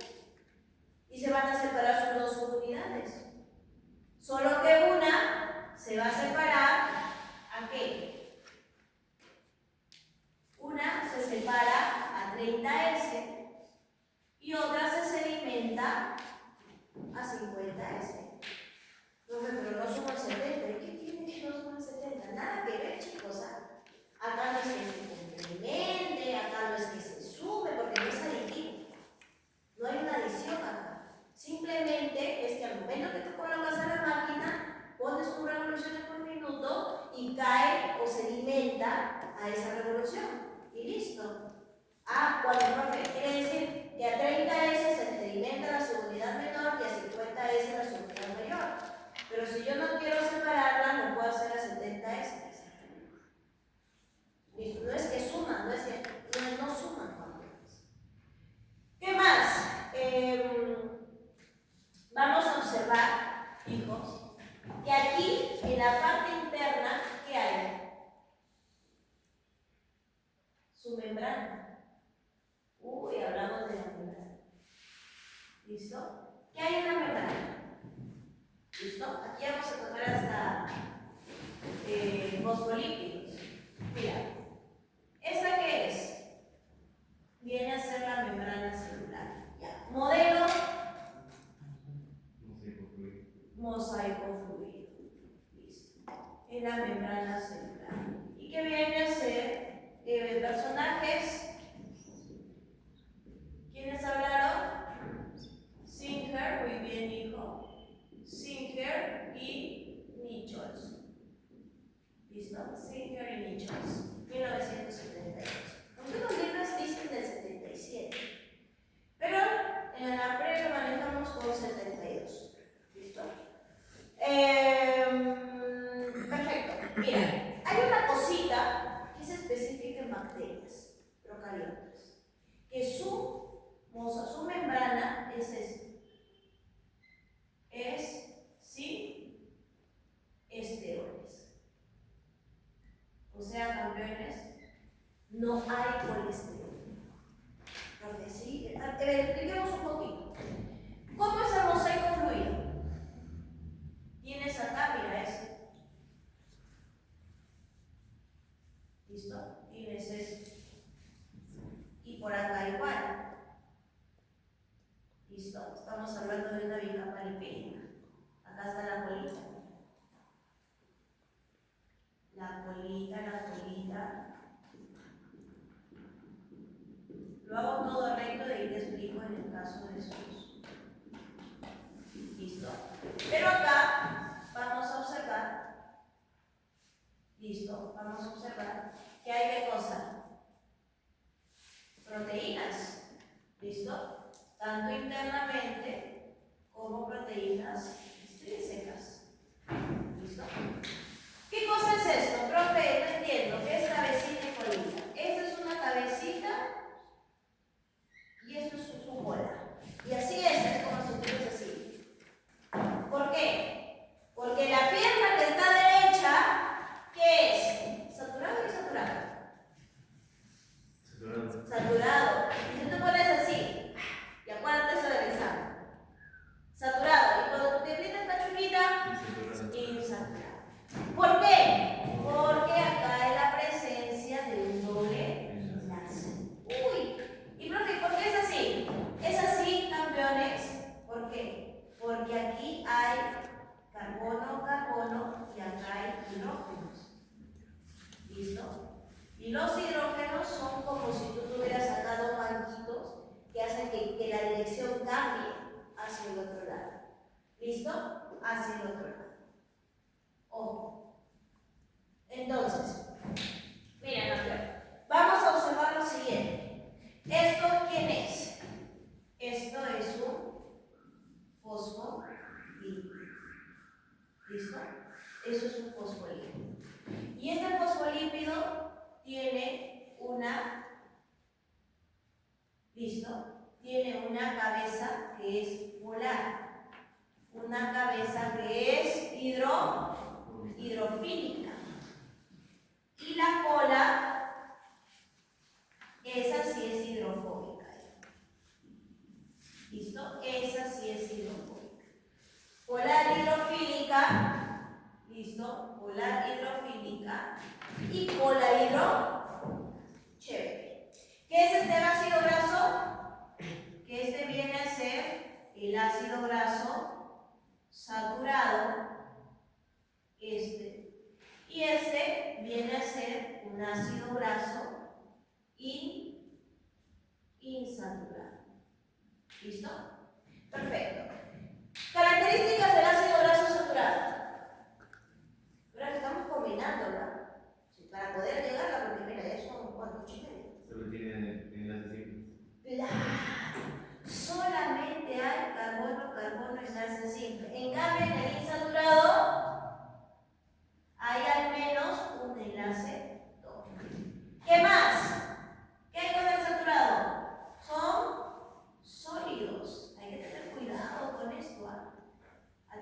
Y se van a separar sus dos unidades. Solo que una se va a separar ¿a qué? Una se separa a 30S y otra se sedimenta a 50S. Profe, pero no suman 70. ¿Y qué tiene que no suman 70? Nada que ver, chicos. Acá no es que se complemente, acá no es que se sume, porque no es aditivo. No hay una adición acá. Simplemente es que al momento que tú colocas a la máquina, pones tus revoluciones por minuto y cae o sedimenta a esa revolución. Y listo. Cuando profe, quiere decir que a 30S se sedimenta la subunidad menor y a 50S la subunidad mayor. Pero si yo no quiero separarla, no puedo hacer a 70S. Listo. No es que suman, no es que no suman. ¿Qué más? Vamos a observar, hijos, que aquí en la parte interna, ¿qué hay? Su membrana. Uy, hablamos de la membrana. ¿Listo? ¿Qué hay en la membrana? ¿Listo? Aquí vamos a tocar hasta fosfolípidos. Mira, ¿esta qué es? Viene a ser la membrana celular. Ya. Modelo mosaico fluido. Listo. En la membrana celular. ¿Y qué viene a ser? Personajes. ¿Quiénes hablaron? Singer, muy bien, hijo. Singer y Nichols. ¿Listo? Singer y Nichols. 1972. Algunos libros dicen del 77. Pero en la pre lo manejamos con 72. ¿Listo? Perfecto. Mira, hay una cosita que es específica en bacterias procariotas, que su membrana es esta. Es sin esteroles. O sea, campeones, no hay colesterol. Entonces, sí, expliquemos un poquito. ¿Cómo es el mosaico fluido? Tienes acá, mira ese. ¿Listo? Tienes ese. Y por acá igual. ¿Listo? Estamos hablando de una bicapa lipídica. Acá está la colita. La colita. Lo hago todo recto y te explico en el caso de sus. ¿Listo? Pero acá vamos a observar. ¿Listo? Vamos a observar que hay qué cosa. Proteínas. ¿Listo? Tanto internamente como proteínas extrínsecas. la pierna que está derecha, ¿qué es? ¿Saturado o insaturado? Saturado. Saturado. Y si tú pones así, y acuérdate eso del examen. Saturado. Y cuando tu piernita está chiquita, insaturado. ¿Por qué? Porque acá hay la presencia de un doble enlace. Uy, y profe, ¿por qué es así? Es así, campeones. ¿Por qué? Porque aquí hay carbono, carbono y acá hay hidrógenos. ¿Listo? Y los hidrógenos son como si tú tuvieras sacado banquitos que hacen que la dirección cambie hacia el otro lado. ¿Listo? Hacia el otro lado. Ojo. Entonces, miren, vamos a observar lo siguiente. ¿Esto quién es? Esto es un fosfolípido. ¿Listo? Eso es un fosfolípido. Y este fosfolípido tiene una, ¿listo? Tiene una cabeza que es polar. Una cabeza que es hidrofílica. Y la cola, esa sí es hidrofóbica. ¿Listo? Esa sí es hidrofóbica. Polar hidrofílica. ¿Listo? Polar hidrofílica. Y cola hidro. Chévere. ¿Qué es este ácido graso? Que este viene a ser el ácido graso saturado. Y este viene a ser un ácido graso insaturado. ¿Listo? Perfecto. Características del ácido graso saturado. Ahora estamos combinando, ¿verdad? Sí, para poder llegarla, porque mira, ya son 4,5. Solo tiene enlaces simples. Claro. Solamente hay carbono, carbono y enlace simple. En cambio, en el insaturado hay al menos un enlace doble. ¿Qué más? ¿Qué hay con el saturado? Son sólidos. Hay que tener cuidado con esto. A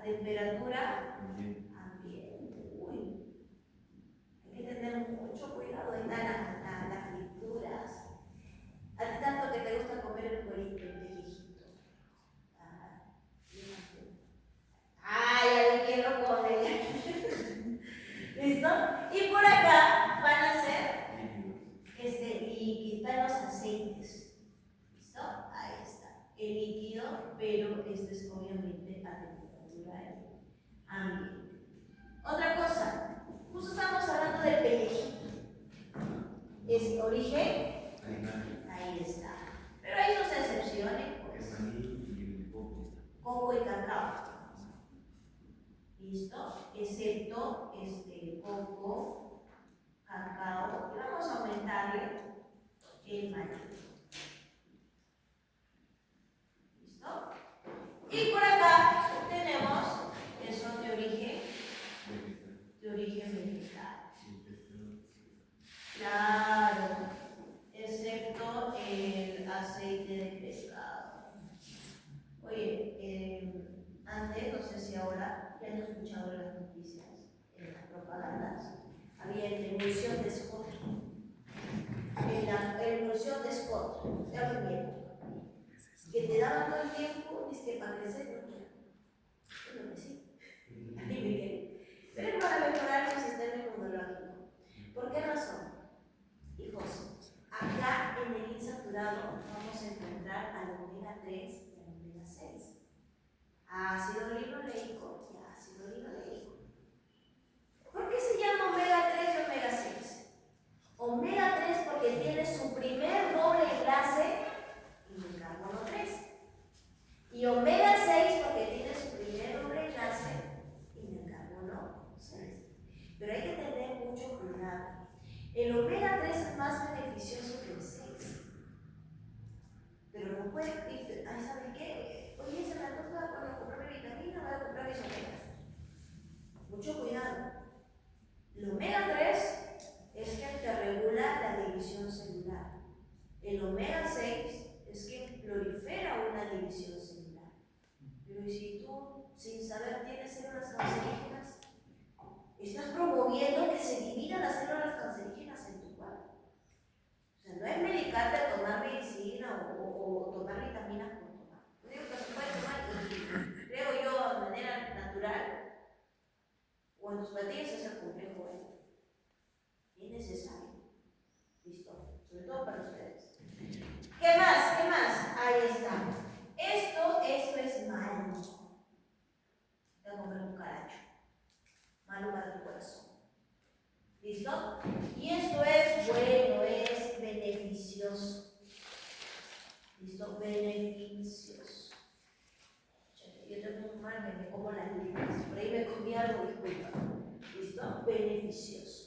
temperatura ambiente. Uy, hay que tener mucho cuidado. Ahí están las frituras. A ti tanto que te gusta comer el cuerito, el pellejito. Ay, a ver quién lo come. ¿Listo? Y por acá van a ser líquidos, los aceites. ¿Listo? Ahí está. El líquido, pero este es obviamente a temperatura ambiente. Otra cosa, justo estamos hablando del pellejito. ¿Es origen? Ahí está. Pero hay sus excepciones. Pues. Coco y cacao. ¿Listo? Excepto coco, cacao. Y vamos a aumentarle el maíz. ¿Listo? Y por acá tenemos que son de origen vegetal. Claro, excepto el aceite de pescado. Oye, antes, no sé si ahora ya han escuchado las noticias, en las propagandas, había emulsión de Scott. La emulsión de Scott, ya lo mismo, que te daban todo el tiempo, dice que para crecer, ¿no? Es lo que sí. Pero es para mejorar su sistema inmunológico. ¿Por qué razón? Hijos, acá en el insaturado vamos a encontrar al omega 3 y al omega 6. Ácido linoleico y ácido linoleico. ¿Por qué se llama omega 3 y omega 6? Omega 3 porque tiene su primer doble enlace en el carbono 3. Y omega 6 porque tiene su primer doble enlace en el carbono 6. Pero hay que tener mucho cuidado. El omega 3 es más beneficioso que el 6. Pero no puede, ay, ¿sabes qué? Oye, se me antoja cuando comprar mi vitamina, voy a comprar mis omegas. Mucho cuidado. El omega 3 es que te regula la división celular. El omega 6 es que prolifera una división celular. Pero ¿y si tú, sin saber, tienes células cancerígenas? estás promoviendo que se dividan las células cancerígenas en tu cuerpo. O sea, no es medicarte a tomar medicina o tomar vitaminas por tomar. Yo digo que se puede tomar y creo yo de manera natural o en tus platillos es el complejo B. Es necesario. ¿Listo? Sobre todo para ustedes. ¿Qué más? ¿Qué más? Ahí está. Esto es malo. Te voy a comer un caracho. Malo para tu corazón. ¿Listo? Y esto es bueno, es beneficioso. ¿Listo? Beneficioso. Yo tengo un mal, me como las letras. Por ahí me comí algo, disculpa. ¿Listo? Beneficioso.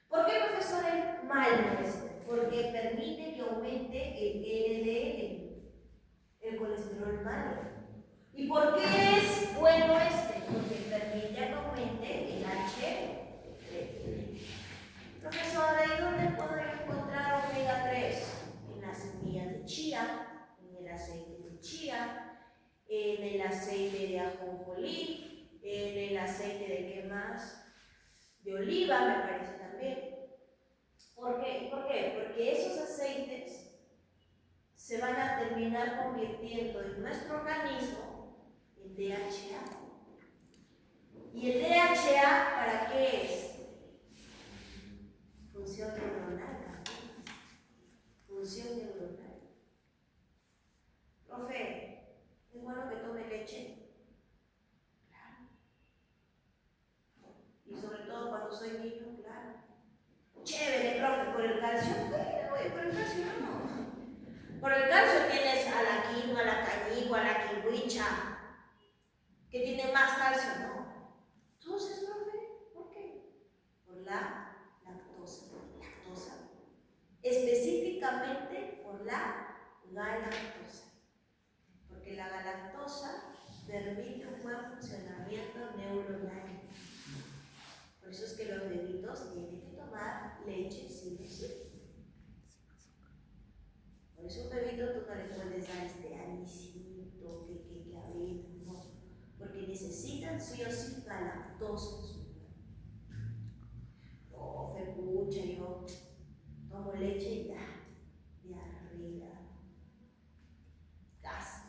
¿Por qué, profesor, es malo esto? Porque permite que aumente el LDL, el colesterol malo. ¿Y por qué es bueno este? Porque permite que aumente el HDL. Profesora, ¿y dónde puedo encontrar omega 3? En las semillas de chía, en el aceite de chía, en el aceite de ajonjolí, en el aceite de qué más, de oliva me parece también. ¿Por qué? Porque esos aceites se van a terminar convirtiendo en nuestro organismo en DHA. ¿Y el DHA para qué es? Función neuronal. Función neuronal. Profe, ¿es bueno que tome leche? Claro. Y sobre todo cuando soy niño, claro. Chévere, profe, por el calcio. Oye, por el calcio no. Por el calcio tienes a la quinoa, a la cañigua, a la quinguicha, que tiene más calcio, ¿no? Entonces, profe, ¿por qué? Por la lactosa. Específicamente por la galactosa. Porque la galactosa permite un buen funcionamiento neuronal. Por eso es que los bebitos tienen que tomar leche sí o sí. Por eso un bebito tú no le puedes dar anisito, que avena, no. Porque necesitan sí o sí galactosa en su cuerpo. Oh, fepucha, yo tomo leche y ya, diarrea, gases.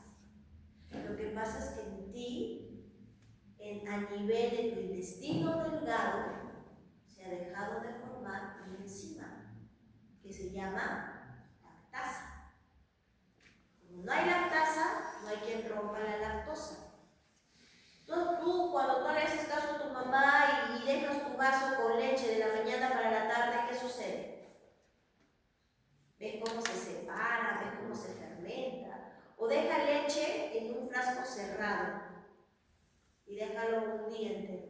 Lo que pasa es que en ti, a nivel de tu intestino delgado, se ha dejado de formar una enzima que se llama lactasa. Como no hay lactasa, no hay quien rompa la lactosa. Entonces tú, cuando no le haces caso a tu mamá y dejas tu vaso con leche de la mañana para la tarde, ¿qué sucede? ¿Ves cómo se separa? ¿Ves cómo se fermenta? O deja leche en un frasco cerrado y déjalo un día entero.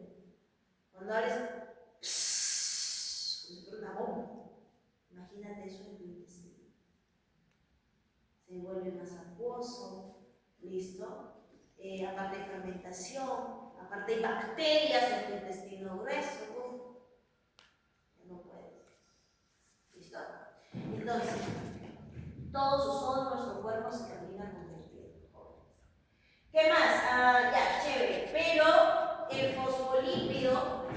Cuando hables, como si fuera una bomba. Imagínate eso en tu intestino. Se vuelve más acuoso, ¿listo? Aparte de fermentación, aparte de bacterias en tu intestino grueso, ya no puedes. ¿Listo? Entonces, todos son nuestro cuerpo se termina convirtiendo, jóvenes. ¿Qué más? Ya, chévere. Pero el fosfolípido,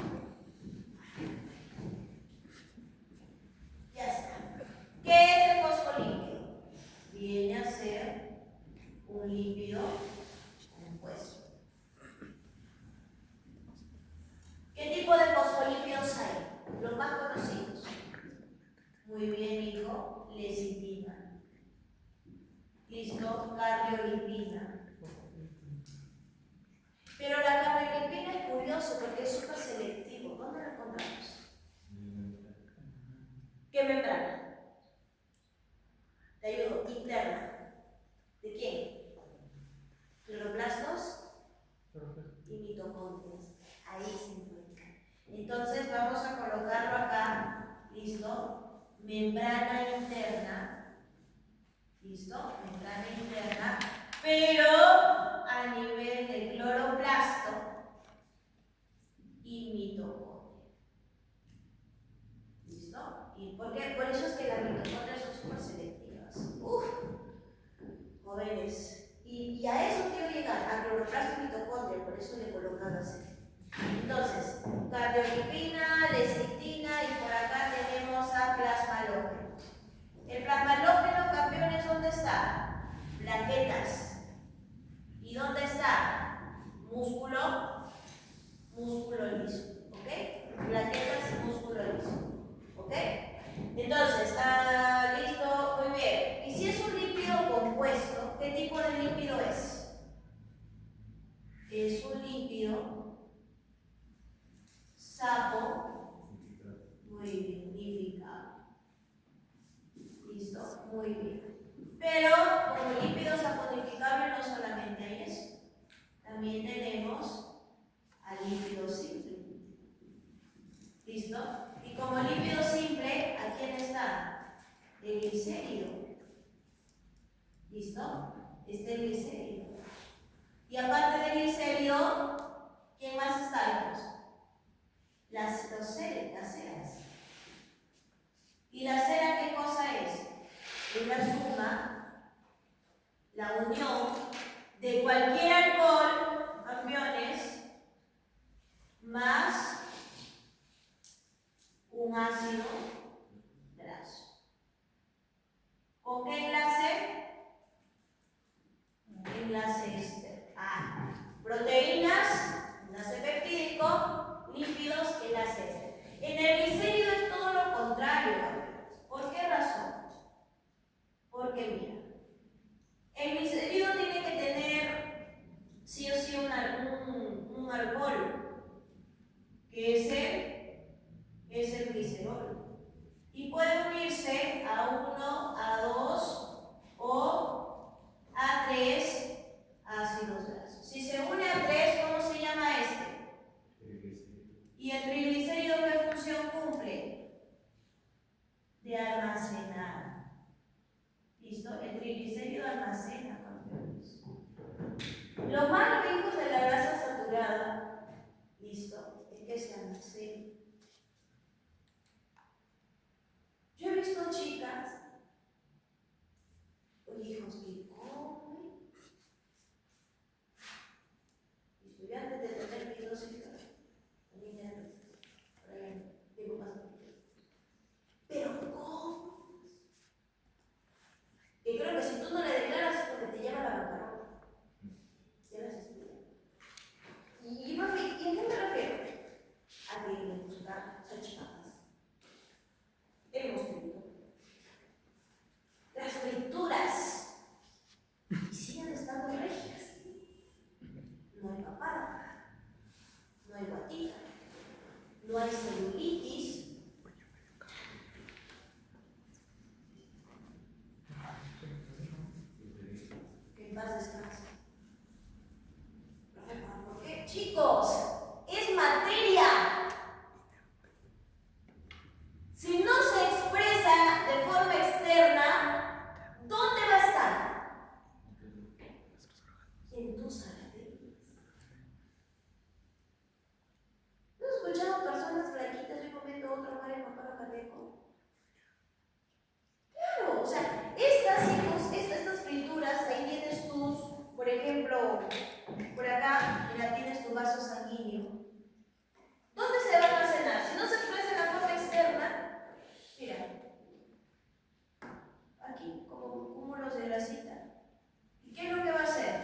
ya está. ¿Qué es el fosfolípido? Viene a ser un lípido compuesto. ¿Qué tipo de fosfolípidos hay? Los más conocidos. Muy bien, hijo. Lecitina. ¿Listo? Cardiolipina. Pero la cardiolipina es curioso porque es súper selectivo. ¿Dónde lo encontramos? ¿Qué membrana? Te ayudo. Interna. ¿De quién? Cloroplastos y mitocondrias. Ahí se encuentra. Entonces vamos a colocarlo acá. ¿Listo? Membrana interna. ¿Listo? Membrana interna. Pero a nivel de cloroplasto y mitocondria. ¿Listo? ¿Y por qué? Por eso es que las mitocondrias son súper selectivas. Jóvenes. Y a eso quiero llegar, a cloroplasto y mitocondria, por eso le he colocado así. Entonces, cardiolipina, lecitina y por acá tenemos a plasmalógeno. El plasmalógeno, campeones, ¿dónde está? Plaquetas. ¿Y dónde está? Músculo liso. ¿Ok? Plaquetas y músculo liso. ¿Ok? Entonces, ¿está listo? Muy bien. ¿Y si es un lípido compuesto, qué tipo de lípido es? Es un lípido sapo. Muy bien, unificado. ¿Listo? Muy bien. Pero como lípido saponificable no solamente hay eso. También tenemos al lípido simple. ¿Listo? Y como lípido simple, ¿a quién está? El glicérido. ¿Listo? Este es el glicérido. Y aparte del glicérido, ¿quién más está, hijos? Las ceras. ¿Y la cera qué cosa es? Es la suma, la unión de cualquier alcohol, campeones, más un ácido graso. ¿Con qué enlace? Enlace éster. Proteínas, enlace peptídico, lípidos, enlace éster. En el glicérido es todo lo contrario, campeones. ¿Por qué razón? Porque mira, el glicérido tiene que tener sí o sí un alcohol, que es el glicerol. Y puede unirse a 1, a 2 o a 3 ácidos grasos. Si se une a 3, ¿cómo se llama este? ¿Y el triglicérido qué función cumple? De almacenar. ¿Listo? El triglicérido almacena, campeones. Lo malo, hijos, de la grasa saturada, ¿listo? Es que se almacena. Yo he visto chicas, hijos, que comen, estudiantes de tener fibrosis, también tengo más, pero comen. Y creo que si tú no le declaras es porque te lleva la bancarrota. Ya las estudias. ¿Y a qué me refiero? A que les gusta salchipapas, el mosquito, las frituras, y siguen estando regias. No hay papada, no hay guatita, no hay celulitis. Que en paz descanse. ¿Por qué? Chicos, es materia. Si no se expresa de forma externa, ¿dónde va a estar? En tus arterias. ¿No has escuchado personas flaquitas de un momento a otro mueren con paro cardíaco? Claro, o sea, estas frituras, ahí tienes tus, por ejemplo, por acá, mira, tienes tu vaso sanguíneo. ¿Dónde se va a almacenar? Si no se expresa de la forma externa, mira, aquí, como cúmulos de grasita. ¿Y qué es lo que va a hacer?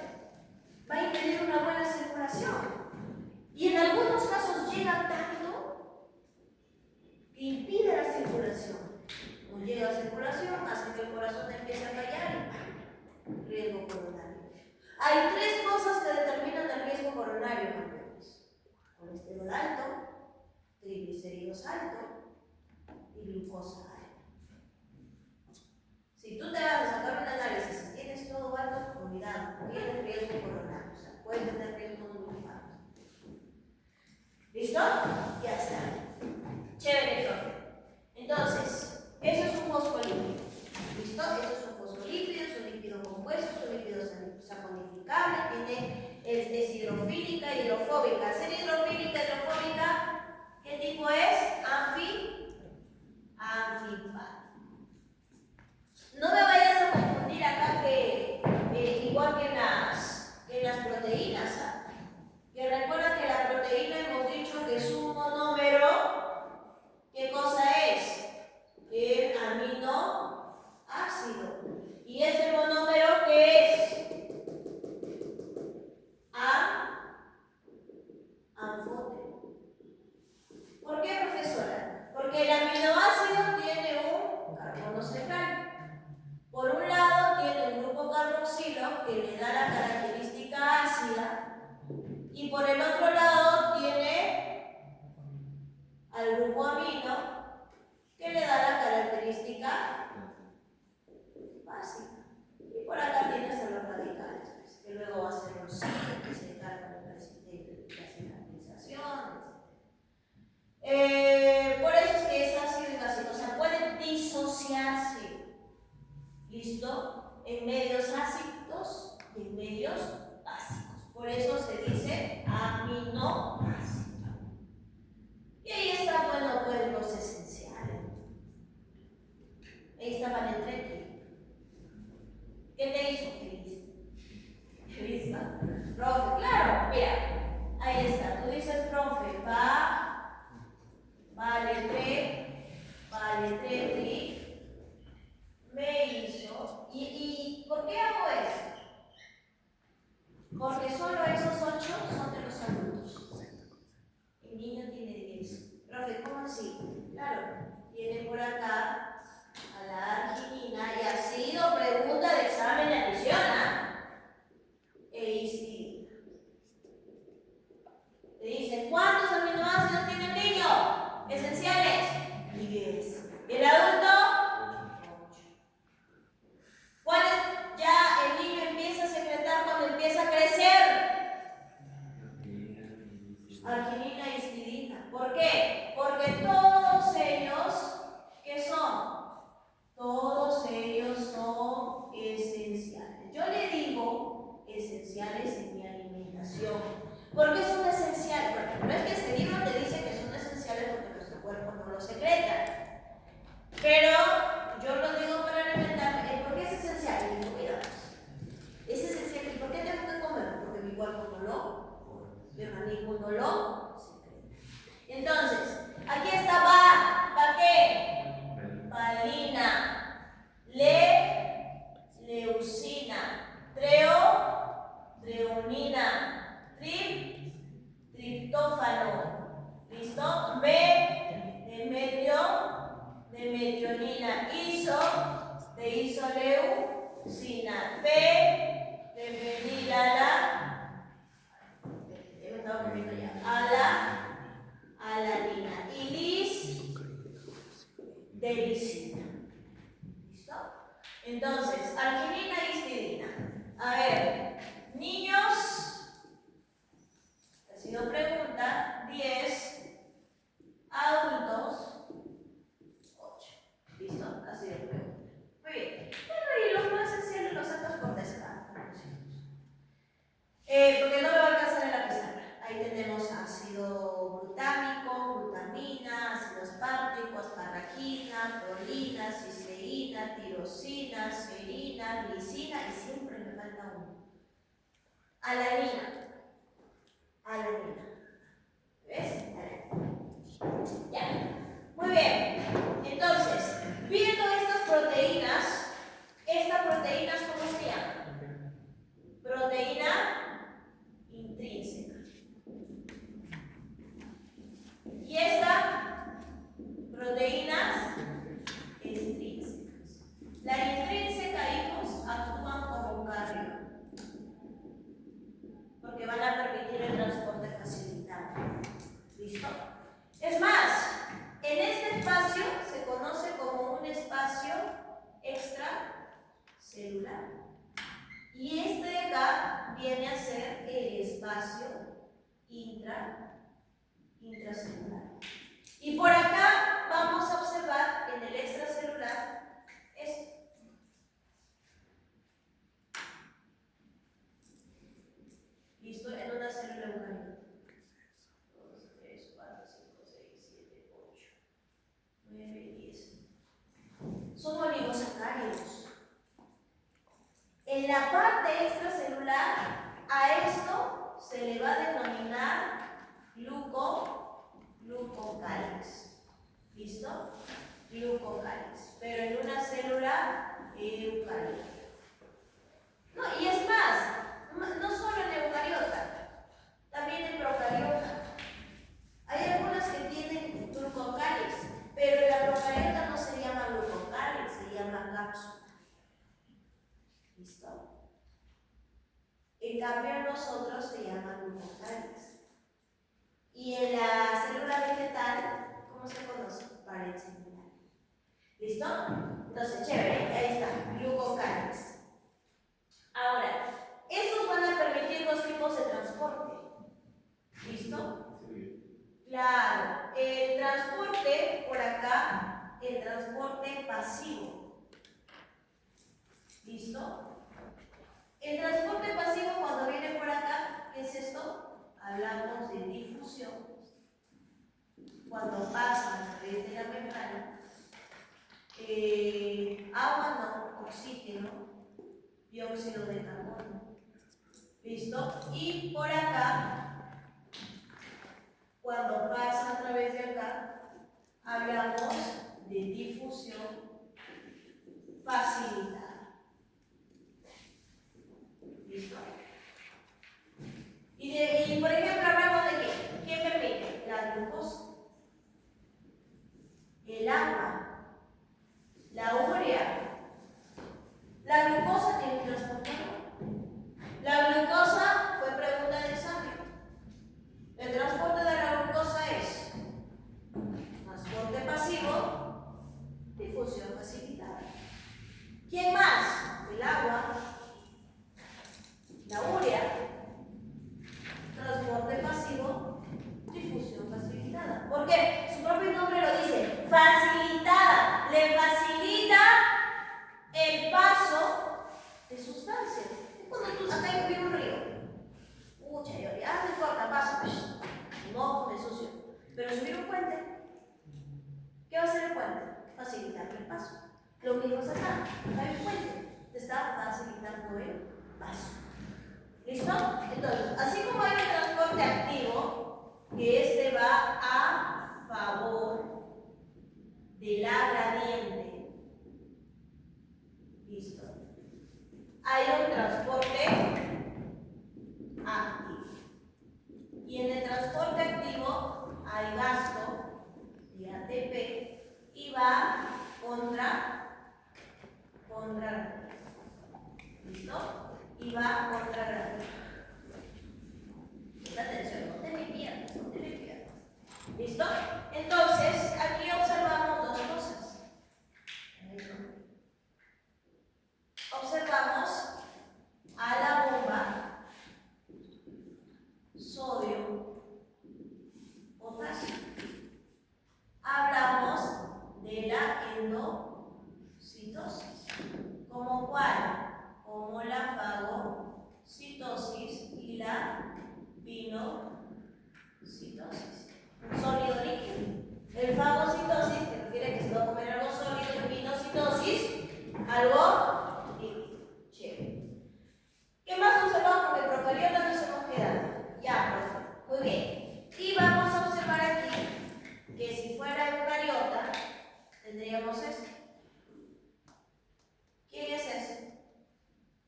Va a impedir una buena circulación. Y en algunos casos llega tanto que impide la circulación. No llega a circulación, hace que el corazón empiece a fallar y riesgo coronario. Hay 3 cosas que determinan el riesgo coronario, campeones: colesterol alto, triglicéridos altos y glucosa alta. Si tú te vas a sacar un análisis y tienes todo alto, cuidado, tienes riesgo coronario, o sea, puedes tener riesgo de un infarto. ¿Listo? Ya está. Chévere, profe. Entonces, eso es un fosfolípido. ¿Listo? Eso es un fosfolípido, es un lípido compuesto, es un lípido saponificable, es hidrofílica, hidrofóbica. Ser hidrofílica, hidrofóbica, ¿qué tipo es? Anfipática. No me vayas a confundir acá que igual que en las proteínas, ¿ah? Que recuerda que la proteína hemos dicho que es un al grupo amino que le da la característica básica. Y por acá tienes a los radicales, pues, que luego va a ser un sitio que se encarga de la sinalización. Por eso es que es ácido y básico, o sea, puede disociarse, ¿listo? En medios ácidos y en medios básicos. Por eso se dice aminoácido. Y ahí está, bueno, pues los esenciales. Ahí está la letra T. ¿Qué te hizo feliz? ¿Listo? Profe, claro, mira, ahí está. Tú dices, profe, vale, tri, me hizo. ¿Y por qué hago eso? Porque solo esos 8 son de los adultos. El niño tiene 10. Profe, ¿cómo así? Claro, tiene por acá a la arginina y ha sido pregunta de examen de admisión, histidina. Te dicen, ¿cuántos aminoácidos tiene el niño? Esenciales. 10. ¿Y el adulto? 8. ¿Cuáles ya el niño empieza a secretar cuando empieza a crecer? Arginina y histidina. ¿Por qué? Porque todos ellos, ¿qué son? Todos ellos son esenciales. Yo le digo esenciales en mi alimentación. ¿Por qué son esenciales? Porque no es que ese libro te dice que son esenciales porque nuestro cuerpo no lo secreta. Pero yo lo digo para alimentarme. ¿Por qué es esencial? Y digo, cuidado. Es esencial. ¿Y por qué tengo que comerlo? Porque mi cuerpo no lo, mi organismo no lo secreta. Entonces, aquí está ¿para qué? Valina, leucina, treonina, triptófano, ¿listo? De metionina, de isoleucina, de fenilala, alanina y de lisina. ¿Listo? Entonces, arginina y histidina. A ver, niños, ha sido pregunta, 10, adultos, 8. ¿Listo? Ha sido pregunta. Muy bien. Bueno, y los más esenciales los sacas por descarte. Porque no me va a alcanzar en la pizarra. Ahí tenemos ácido glutámico, glutamina, ácido aspartico, asparagina, prolina, cisteína, tirosina, serina, glicina y siempre me falta uno. Alanina. ¿Ves? Ya. Muy bien. Entonces, viendo estas proteínas ¿cómo se llama? Proteína intrínseca. Y esta, proteínas extrínsecas. La intrínseca, hijos, actúan como un carril, porque van a permitir el transporte facilitado. ¿Listo? Es más, en este espacio se conoce como un espacio extracelular. Y este de acá viene a ser el espacio intracelular. Y por acá vamos a observar en el extracelular esto. ¿Listo? En una célula eucariota. 2, 3, 4, 5, 6, 7, 8, 9, 10. Son oligosacáridos. En la parte extracelular, a esto se le va a denominar glucocáliz. ¿Listo? Glucocáliz. Pero en una célula eucariota. No, y es más, no solo en eucariota, también en procariota. Hay algunas que tienen glucocáliz, pero en la procariota no se llama glucocáliz, se llama cápsula. ¿Listo? En cambio en nosotros se llama glucocáliz. Y en la célula vegetal, ¿cómo ¿Listo? Entonces, chévere, ahí está, glucocáliz. Ahora, estos van a permitir dos tipos de transporte. ¿Listo? Claro, el transporte por acá, el transporte pasivo. ¿Listo? El transporte pasivo cuando viene por acá, ¿qué es esto? Hablamos de difusión. Cuando pasa a través de la membrana, agua no, oxígeno, dióxido de carbono. ¿Listo? Y por acá, cuando pasa a través de acá, hablamos de difusión facilitada. ¿Listo? Y por ejemplo, hablamos de qué? ¿Quién permite? La glucosa, el agua, la urea. La glucosa tiene un transportador. La glucosa fue pregunta de examen. El transporte de la glucosa es transporte pasivo, difusión facilitada. ¿Quién más? El agua, la urea, transporte pasivo, difusión facilitada. ¿Por qué? Su propio nombre lo dice, facilitada. Le facilita el paso de sustancias. Es cuando tú acá viene un río. Pucha, no importa, paso, pues. No, me sucio. Pero subir un puente, ¿qué va a hacer el puente? Facilitar el paso. Lo mismo es acá. Hay un puente, te está facilitando el paso. ¿Listo? Entonces, así como hay un transporte activo, que este va a favor de la gradiente. ¿Listo? Hay un transporte activo. Y en el transporte activo hay gasto de ATP y va contra. ¿Listo? Y va contra gradiente. Presta atención, no te me pierdas, no te me pierdas. ¿Listo? Entonces, aquí observamos dos cosas. Observamos a la bomba sodio, potasio. Hablamos de la endocitosis. ¿Como cuál? Como la fagocitosis y la pinocitosis. Sólido líquido. El fagocitosis, que refiere a que se va a comer algo sólido, y pinocitosis, algo líquido. Chévere. ¿Qué más observamos? Porque el procariota nos hemos quedado. Ya, perfecto. Muy bien. Y vamos a observar aquí que si fuera eucariota, tendríamos esto. ¿Quién es ese?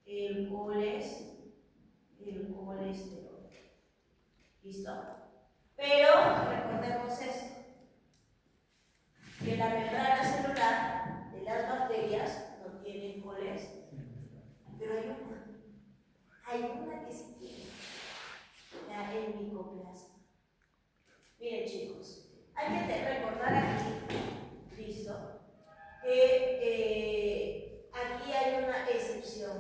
El colesterol. ¿Listo? Pero recordemos esto, que la membrana celular de las bacterias no tiene colesterol, pero hay una que sí tiene, el micoplasma. Miren chicos, hay que recordar aquí, listo, que aquí hay una excepción,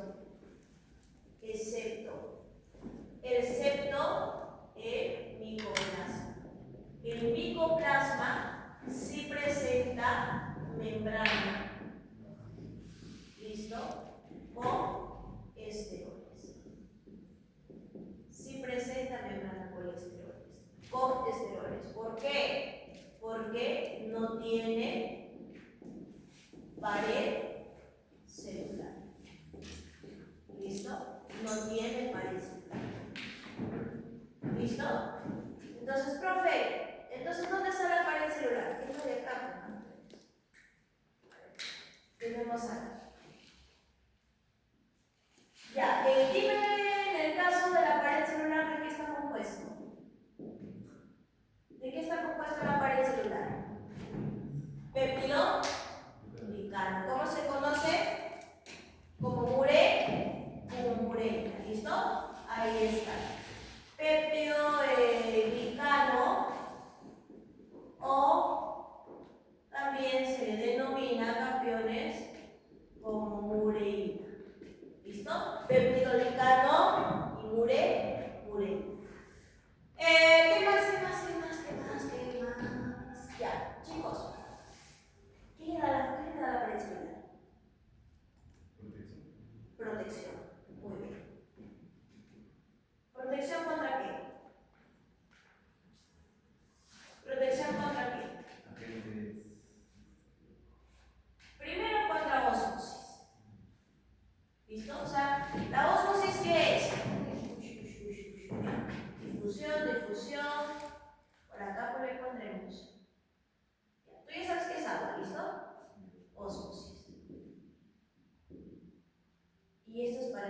excepto el micoplasma. El micoplasma sí presenta membrana, ¿listo? Con esteroles. Sí presenta membrana con esteroles. ¿Por qué? Porque no tiene pared celular. ¿Listo? No tiene pared celular. ¿Listo? Entonces, profe, ¿dónde está la pared celular? ¿Qué es lo de acá? Tenemos acá.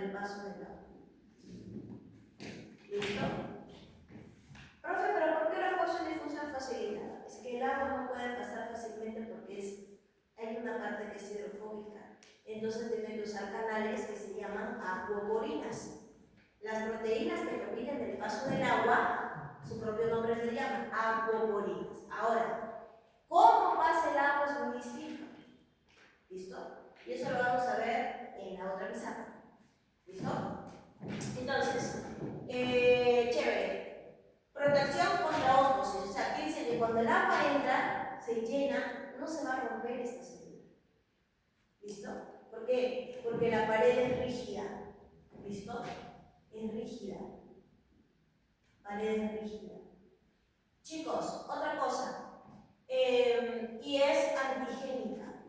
para el paso del agua. ¿Listo? Profe, pero ¿por qué la puesto en difusión facilitada? Es que el agua no puede pasar fácilmente porque hay una parte que es hidrofóbica. Entonces tiene que usar canales que se llaman acuoporinas. Las proteínas que permiten el paso del agua, su propio nombre le llama acuoporinas. Ahora, ¿cómo pasa el agua es muy distinto? ¿Listo? Y eso lo vamos a ver en la otra pizarra. ¿Listo? Entonces, chévere. Protección contra ósmosis. O sea, dice que cuando el agua entra, se llena, no se va a romper esta célula. ¿Listo? ¿Por qué? Porque la pared es rígida. ¿Listo? Es rígida. Pared es rígida. Chicos, otra cosa. Y es antigénica.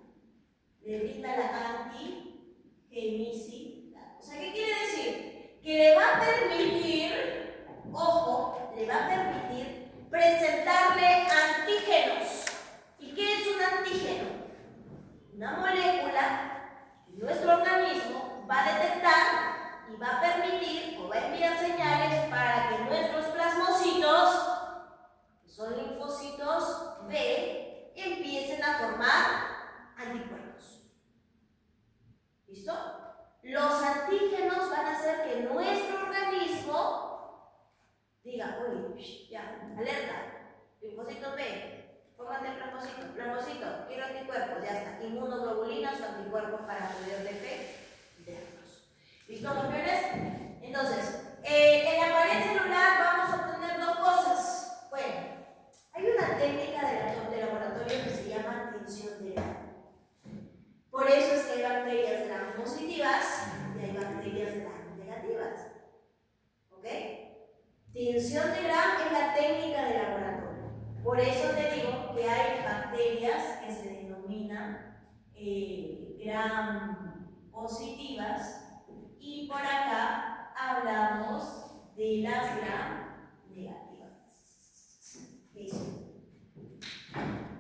Le brinda la antigenicidad. O sea, ¿qué quiere decir? Que le va a permitir, ojo, le va a permitir presentarle antígenos. ¿Y qué es un antígeno? Una molécula que nuestro organismo va a detectar y va a permitir o va a enviar señales para que nuestros plasmocitos, que son linfocitos B, empiecen a formar anticuerpos. ¿Listo? Los antígenos van a hacer que nuestro organismo diga, uy, ya, alerta, linfocito B, fórmate plasmocito, quiero anticuerpos, ya está, inmunoglobulinas o anticuerpos para poder defendernos. ¿Listo, campeones? Entonces, en la pared celular vamos a obtener dos cosas. Bueno, hay una técnica de laboratorio que se llama tinción de Gram. Por eso es que hay bacterias Gram positivas y hay bacterias Gram negativas. ¿Ok? Tinción de Gram es la técnica de laboratorio. Por eso te digo que hay bacterias que se denominan Gram positivas y por acá hablamos de las Gram negativas. Listo.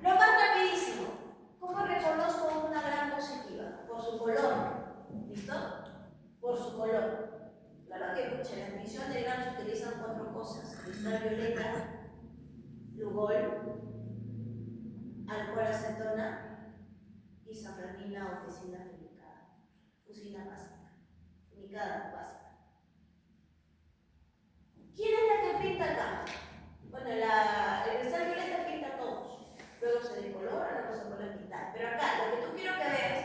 Lo más rapidísimo. ¿Cómo reconozco una Gram positiva? Por su color. ¿Listo? Por su color. Claro que en la admisión de Gram se utilizan 4 cosas: cristal violeta, lugol, alcohol acetona y safranina o fusina funicada. Fusina básica. Funicada básica. ¿Quién es la que pinta acá? Bueno, el cristal violeta pinta a todos. Luego se decolora, luego se vuelve a pintar. Pero acá, lo que tú quiero que veas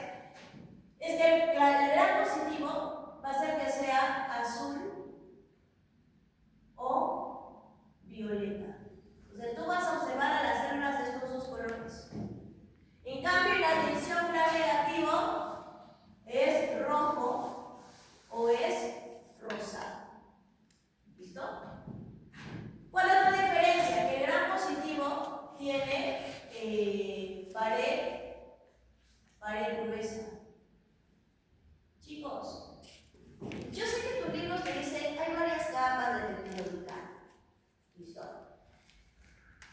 es que el Gram positivo va a ser que sea azul o violeta. O sea, tú vas a observar a las células de estos dos colores. En cambio, la tinción Gram negativo es rojo o es rosado. ¿Listo? ¿Cuál es la diferencia? Que el Gram positivo tiene pared gruesa. Chicos, yo sé que tus libros te dicen hay varias capas de peptidoglicano. ¿Listo?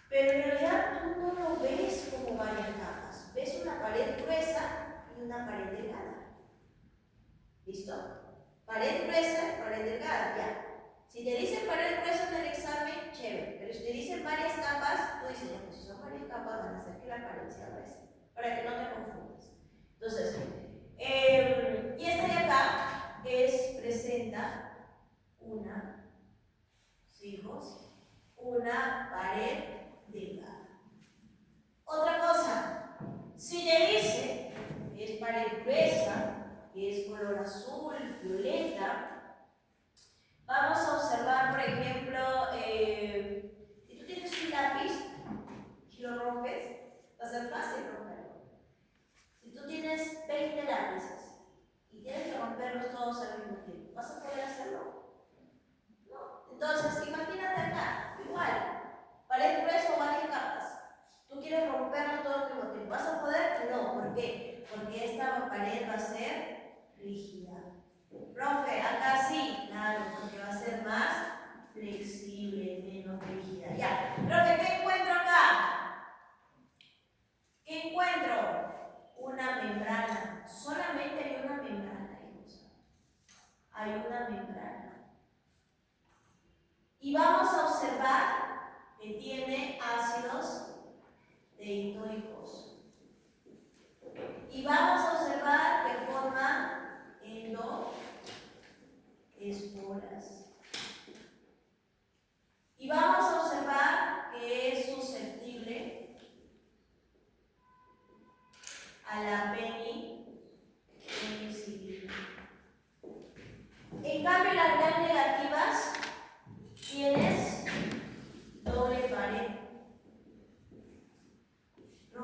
Pero en realidad tú no lo ves como varias capas. Ves una pared gruesa y una pared delgada. ¿Listo? Pared gruesa y pared delgada, ya. Si te dicen pared gruesa en el examen, chévere. Pero si te dicen varias capas, tú dices, pues si son varias capas, van a hacer que la pared sea gruesa. Para que no te confundas. Entonces, y esta de acá presenta una pared delgada. Otra cosa, si te dice que es pared gruesa, que es color azul, violeta, vamos a observar, por ejemplo, si tú tienes un lápiz y lo rompes, va a ser fácil romperlo. Si tú tienes 20 lápices y tienes que romperlos todos al mismo tiempo, ¿vas a poder hacerlo? No. Entonces, imagínate acá, igual, pared gruesa o varias capas. Tú quieres romperlo todo al mismo tiempo, ¿vas a poder? No. ¿Por qué? Porque esta pared va a ser rígida. Profe, acá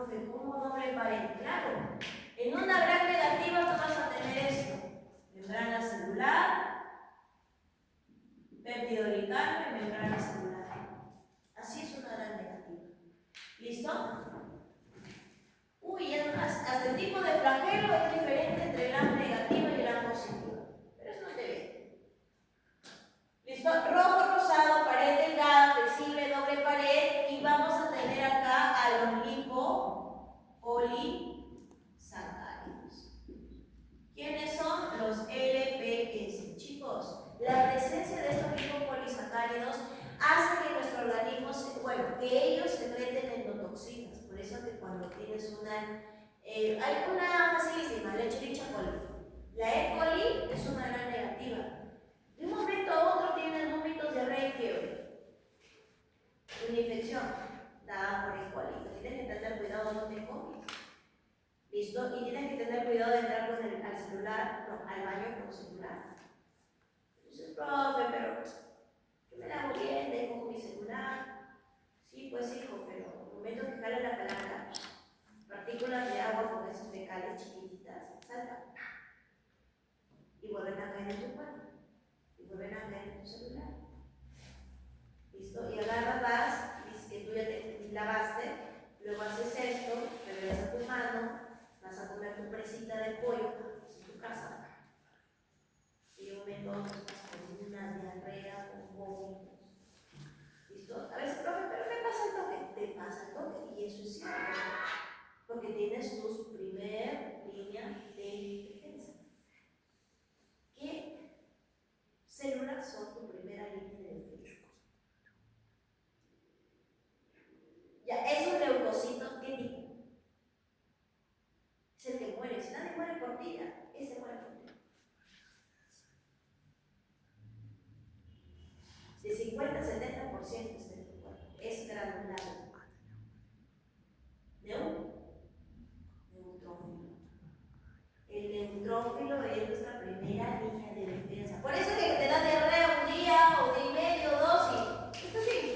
profe, ¿cómo doble pared? Claro, en una gran negativa tú vas a tener esto: membrana celular, péptido glicano y membrana celular. Así es una gran negativa. ¿Listo? Uy, es más, hasta el tipo de flagelo es diferente entre gram negativa y gram positiva. Pero eso no te ve. ¿Listo? Rojo, rosado, pared delgada, flexible, doble pared. Y vamos a tener acá a los lipopolisacáridos. ¿Quiénes son? Los LPS. Chicos, la presencia de estos lipopolisacáridos hace que nuestro organismo que ellos secreten endotoxinas. Por eso que cuando tienes hay una facilísima, la Escherichia coli. La E. coli es una gran negativa. De un momento a otro tienen vómitos, diarrea y fiebre. Una infección dada por E. coli. Tienes que tener cuidado donde comes. ¿Listo? Y tienes que tener cuidado de entrar al celular, no, al baño con celular. Dices, profe, pero yo me lavo bien, dejo mi celular. Sí, pues hijo, pero en el momento que jale la palanca, partículas de agua con esas fecales chiquititas saltan y vuelven a caer en tu cuerpo y vuelven a caer en tu celular. ¿Listo? Y agarras, vas, dices que tú ya te lavaste, luego haces esto, regresas tu mano, vas a comer tu presita de pollo en tu casa y de un momento a otro estás con una diarrea, con vómitos. ¿Listo? A veces, profe, pero me pasa el toque. Te pasa el toque y eso es cierto. Porque tienes tu primer línea de defensa. ¿Qué células son tu primera línea de defensa? Ya, es un leucocito, ¿qué tipo? Es el que muere. Si nadie muere por ti, ya, ese muere por ti. De 50 a 70% es de tu cuerpo. Es granular. Neutrófilo. El neutrófilo es nuestra primera línea de defensa. Por eso que te da diarrea un día o día y medio, dos y estás bien.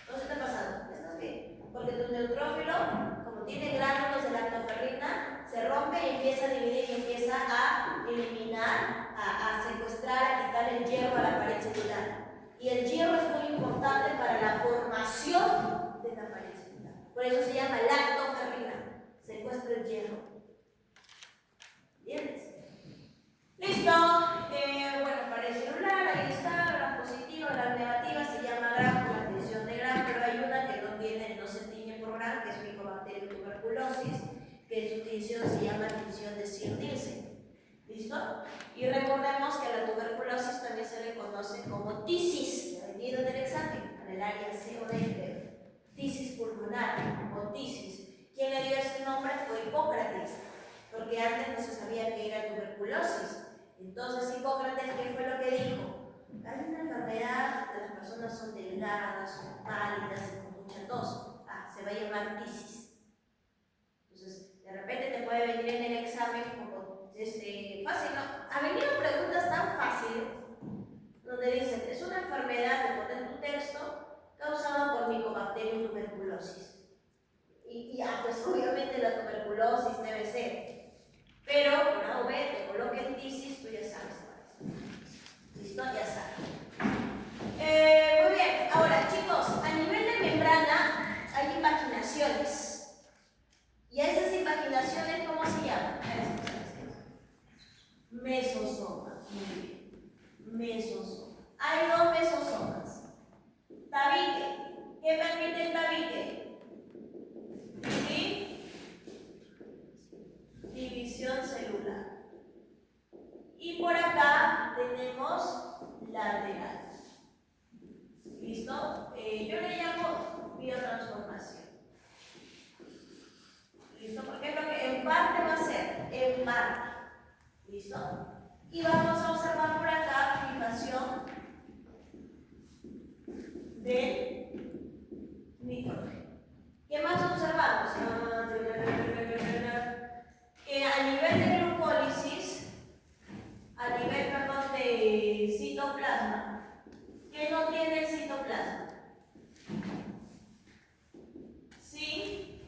No se está pasando, estás bien. Porque tu neutrófilo, como tiene gránulos de lactoferrina, se rompe y empieza a dividir y empieza a eliminar, a secuestrar, a quitar el hierro a la pared celular. Y el hierro es muy importante para la formación de la pared celular. Por eso se llama lactoferrina. Secuestra el hierro. ¿Entiendes? Listo. Bueno, pared celular, ahí está, gram positivo, gram negativa, se llama gram por la tensión de gram, pero hay una que no se tiñe por gram, que es Mycobacterium tuberculosis, que en su tinción se llama tinción de Sear-Nielsen. ¿Listo? Y recordemos que a la tuberculosis también se le conoce como tisis, que ha venido en el examen, en el área C o D, tisis pulmonar o tisis. ¿Quién le dio ese nombre? Fue Hipócrates, porque antes no se sabía que era tuberculosis. Entonces Hipócrates, ¿qué fue lo que dijo? Hay una enfermedad que las personas son delgadas, son pálidas y con mucha tos. Se va a llamar tisis. Entonces, de repente te puede venir en el examen como fácil, ¿no? Ha venido preguntas tan fáciles donde dicen, es una enfermedad, te ponen tu texto, causada por Mycobacterium tuberculosis. Pues obviamente la tuberculosis debe ser. Pero por A o B te coloquen tisis, tú ya sabes cuál es. ¿Listo? Ya sabes. Muy bien. Ahora, chicos, a nivel de membrana hay impaginaciones. ¿Y a esas impaginaciones cómo se llaman? Mesosomas. Muy bien. Mesosomas. Hay dos mesosomas. Tabique. ¿Qué permite el tabique? ¿Sí? División celular. Y por acá tenemos lateral. ¿Listo? Yo le llamo biotransformación. ¿Listo? Porque es lo que en parte va a ser, en parte. ¿Listo? Y vamos a observar por acá fijación del nitrógeno. ¿Qué más observamos? Que a nivel de glucólisis, a nivel, perdón, de citoplasma, ¿qué no tiene el citoplasma? Sí,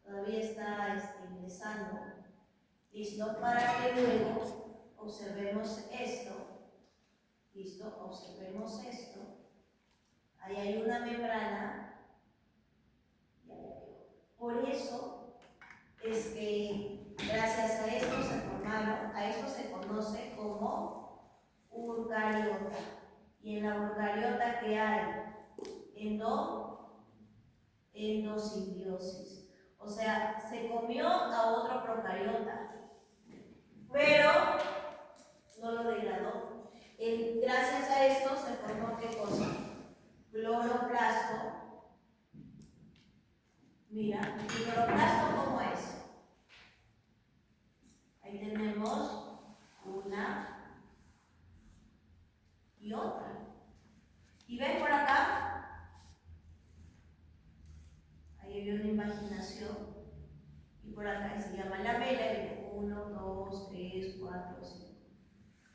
todavía está ingresando. ¿Listo? Para que luego observemos esto. ¿Listo? Observemos esto. Ahí hay una membrana. Por eso es que gracias a esto se formaron, a esto se conoce como eucariota. Y en la eucariota que hay endosimbiosis. O sea, se comió a otro procariota, pero no lo degradó. Gracias a esto se formó ¿qué cosa? Cloroplasto. Mira, ¿el cloroplasto cómo es? Ahí tenemos una y otra. ¿Y ven por acá? Ahí hay una imaginación. Y por acá se llama lamela, y 1, 2, 3, 4, 5.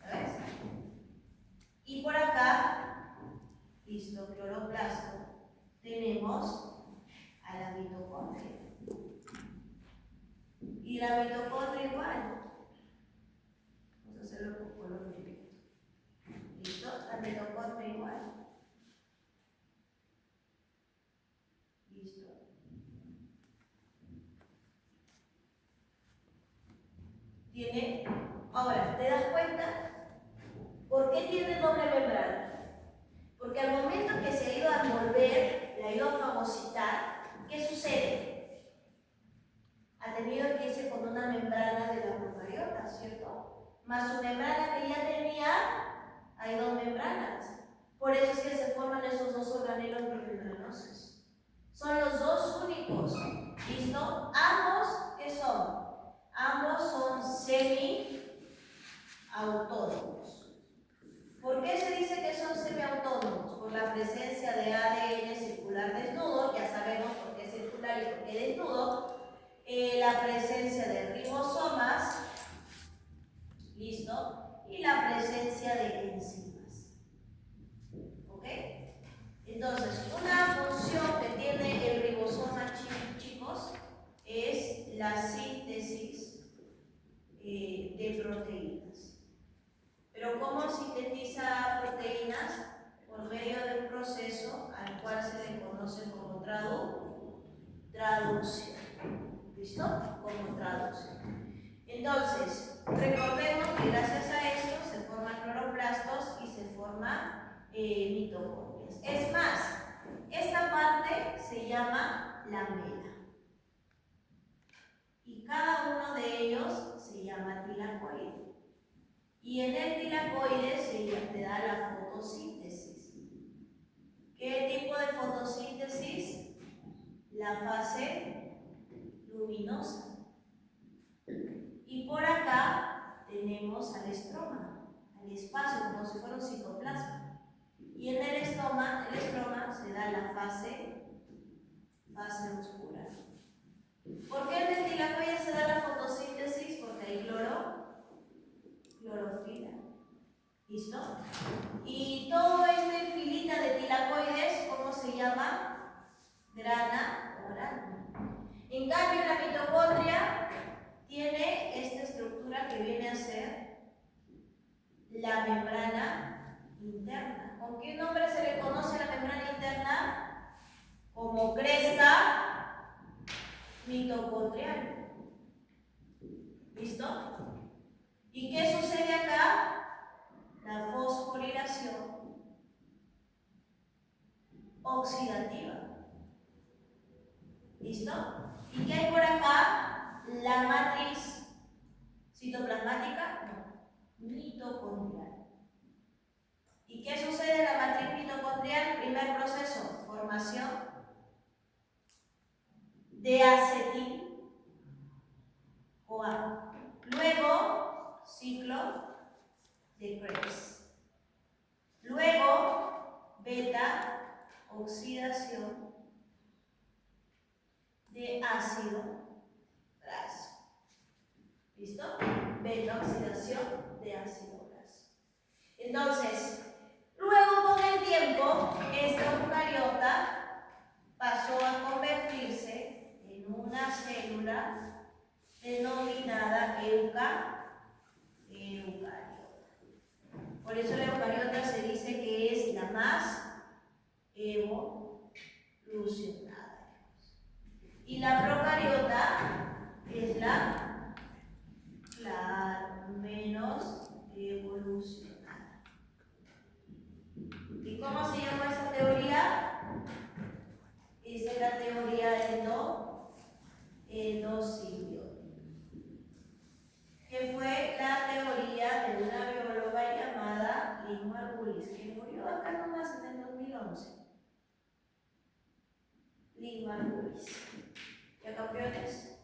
¿Ves? Y por acá, listo, cloroplasto, tenemos a la mitocondria. Y la mitocondria igual. Vamos a hacerlo con color directo. ¿Listo? La mitocondria igual. Listo. Tiene, ahora, ¿te das cuenta? ¿Por qué tiene doble membrana? Porque al momento que se ha ido a envolver, le ha ido a fagocitar, ¿qué sucede? Ha tenido que irse con una membrana de la procariota, ¿cierto? Más su membrana que ya tenía, hay dos membranas. Por eso es que se forman esos dos organelos membranosos. Son los dos únicos. ¿Listo? Ambos, ¿qué son? Ambos son semi-autónomos. ¿Por qué se dice que son semiautónomos? Por la presencia de ADN circular desnudo, ya sabemos por qué circular y por qué desnudo, la presencia de ribosomas, ¿listo? Y la presencia de enzimas. ¿Ok? Entonces, una función que tiene el ribosoma, chicos, es la síntesis de proteínas. Pero ¿cómo sintetiza proteínas? Por medio de un proceso al cual se le conoce como traducción. ¿Listo? Como traducción. Entonces, recordemos que gracias a esto se forman cloroplastos y se forman mitocondrias. Es más, esta parte se llama lamela. Y cada uno de ellos se llama tilacoide. Y en el tilacoide te da la fotosíntesis. ¿Qué tipo de fotosíntesis? La fase luminosa. Y por acá tenemos al estroma, al espacio, como si fuera un citoplasma. Y en el estroma se da la fase oscura. ¿Por qué en el tilacoide se da la fotosíntesis? Porque hay clorofila. ¿Listo? Y todo este filita de tilacoides, ¿cómo se llama? Grana o grano. En cambio, la mitocondria tiene esta estructura que viene a ser la membrana interna. ¿Con qué nombre se le conoce a la membrana interna? Como cresta mitocondrial. ¿Listo? ¿Y qué sucede acá? La fosforilación oxidativa. ¿Listo? ¿Y qué hay por acá? La matriz citoplasmática, no, mitocondrial. ¿Y qué sucede en la matriz mitocondrial? Primer proceso, formación de acetil-CoA. Luego, ciclo de Krebs. Luego, beta, oxidación de ácido graso. ¿Listo? Beta, oxidación de ácido graso. Entonces, luego con el tiempo, esta eucariota pasó a convertirse eucariota. Por eso la eucariota se dice que es la más evolucionada. Y la procariota es la, claro, menos evolucionada. ¿Y cómo se llama esa teoría? Esa es la teoría endosimbiótica, que fue la teoría de una bióloga llamada Lynn Margulis, que murió acá nomás en el 2011. Lynn Margulis. ¿Ya campeones?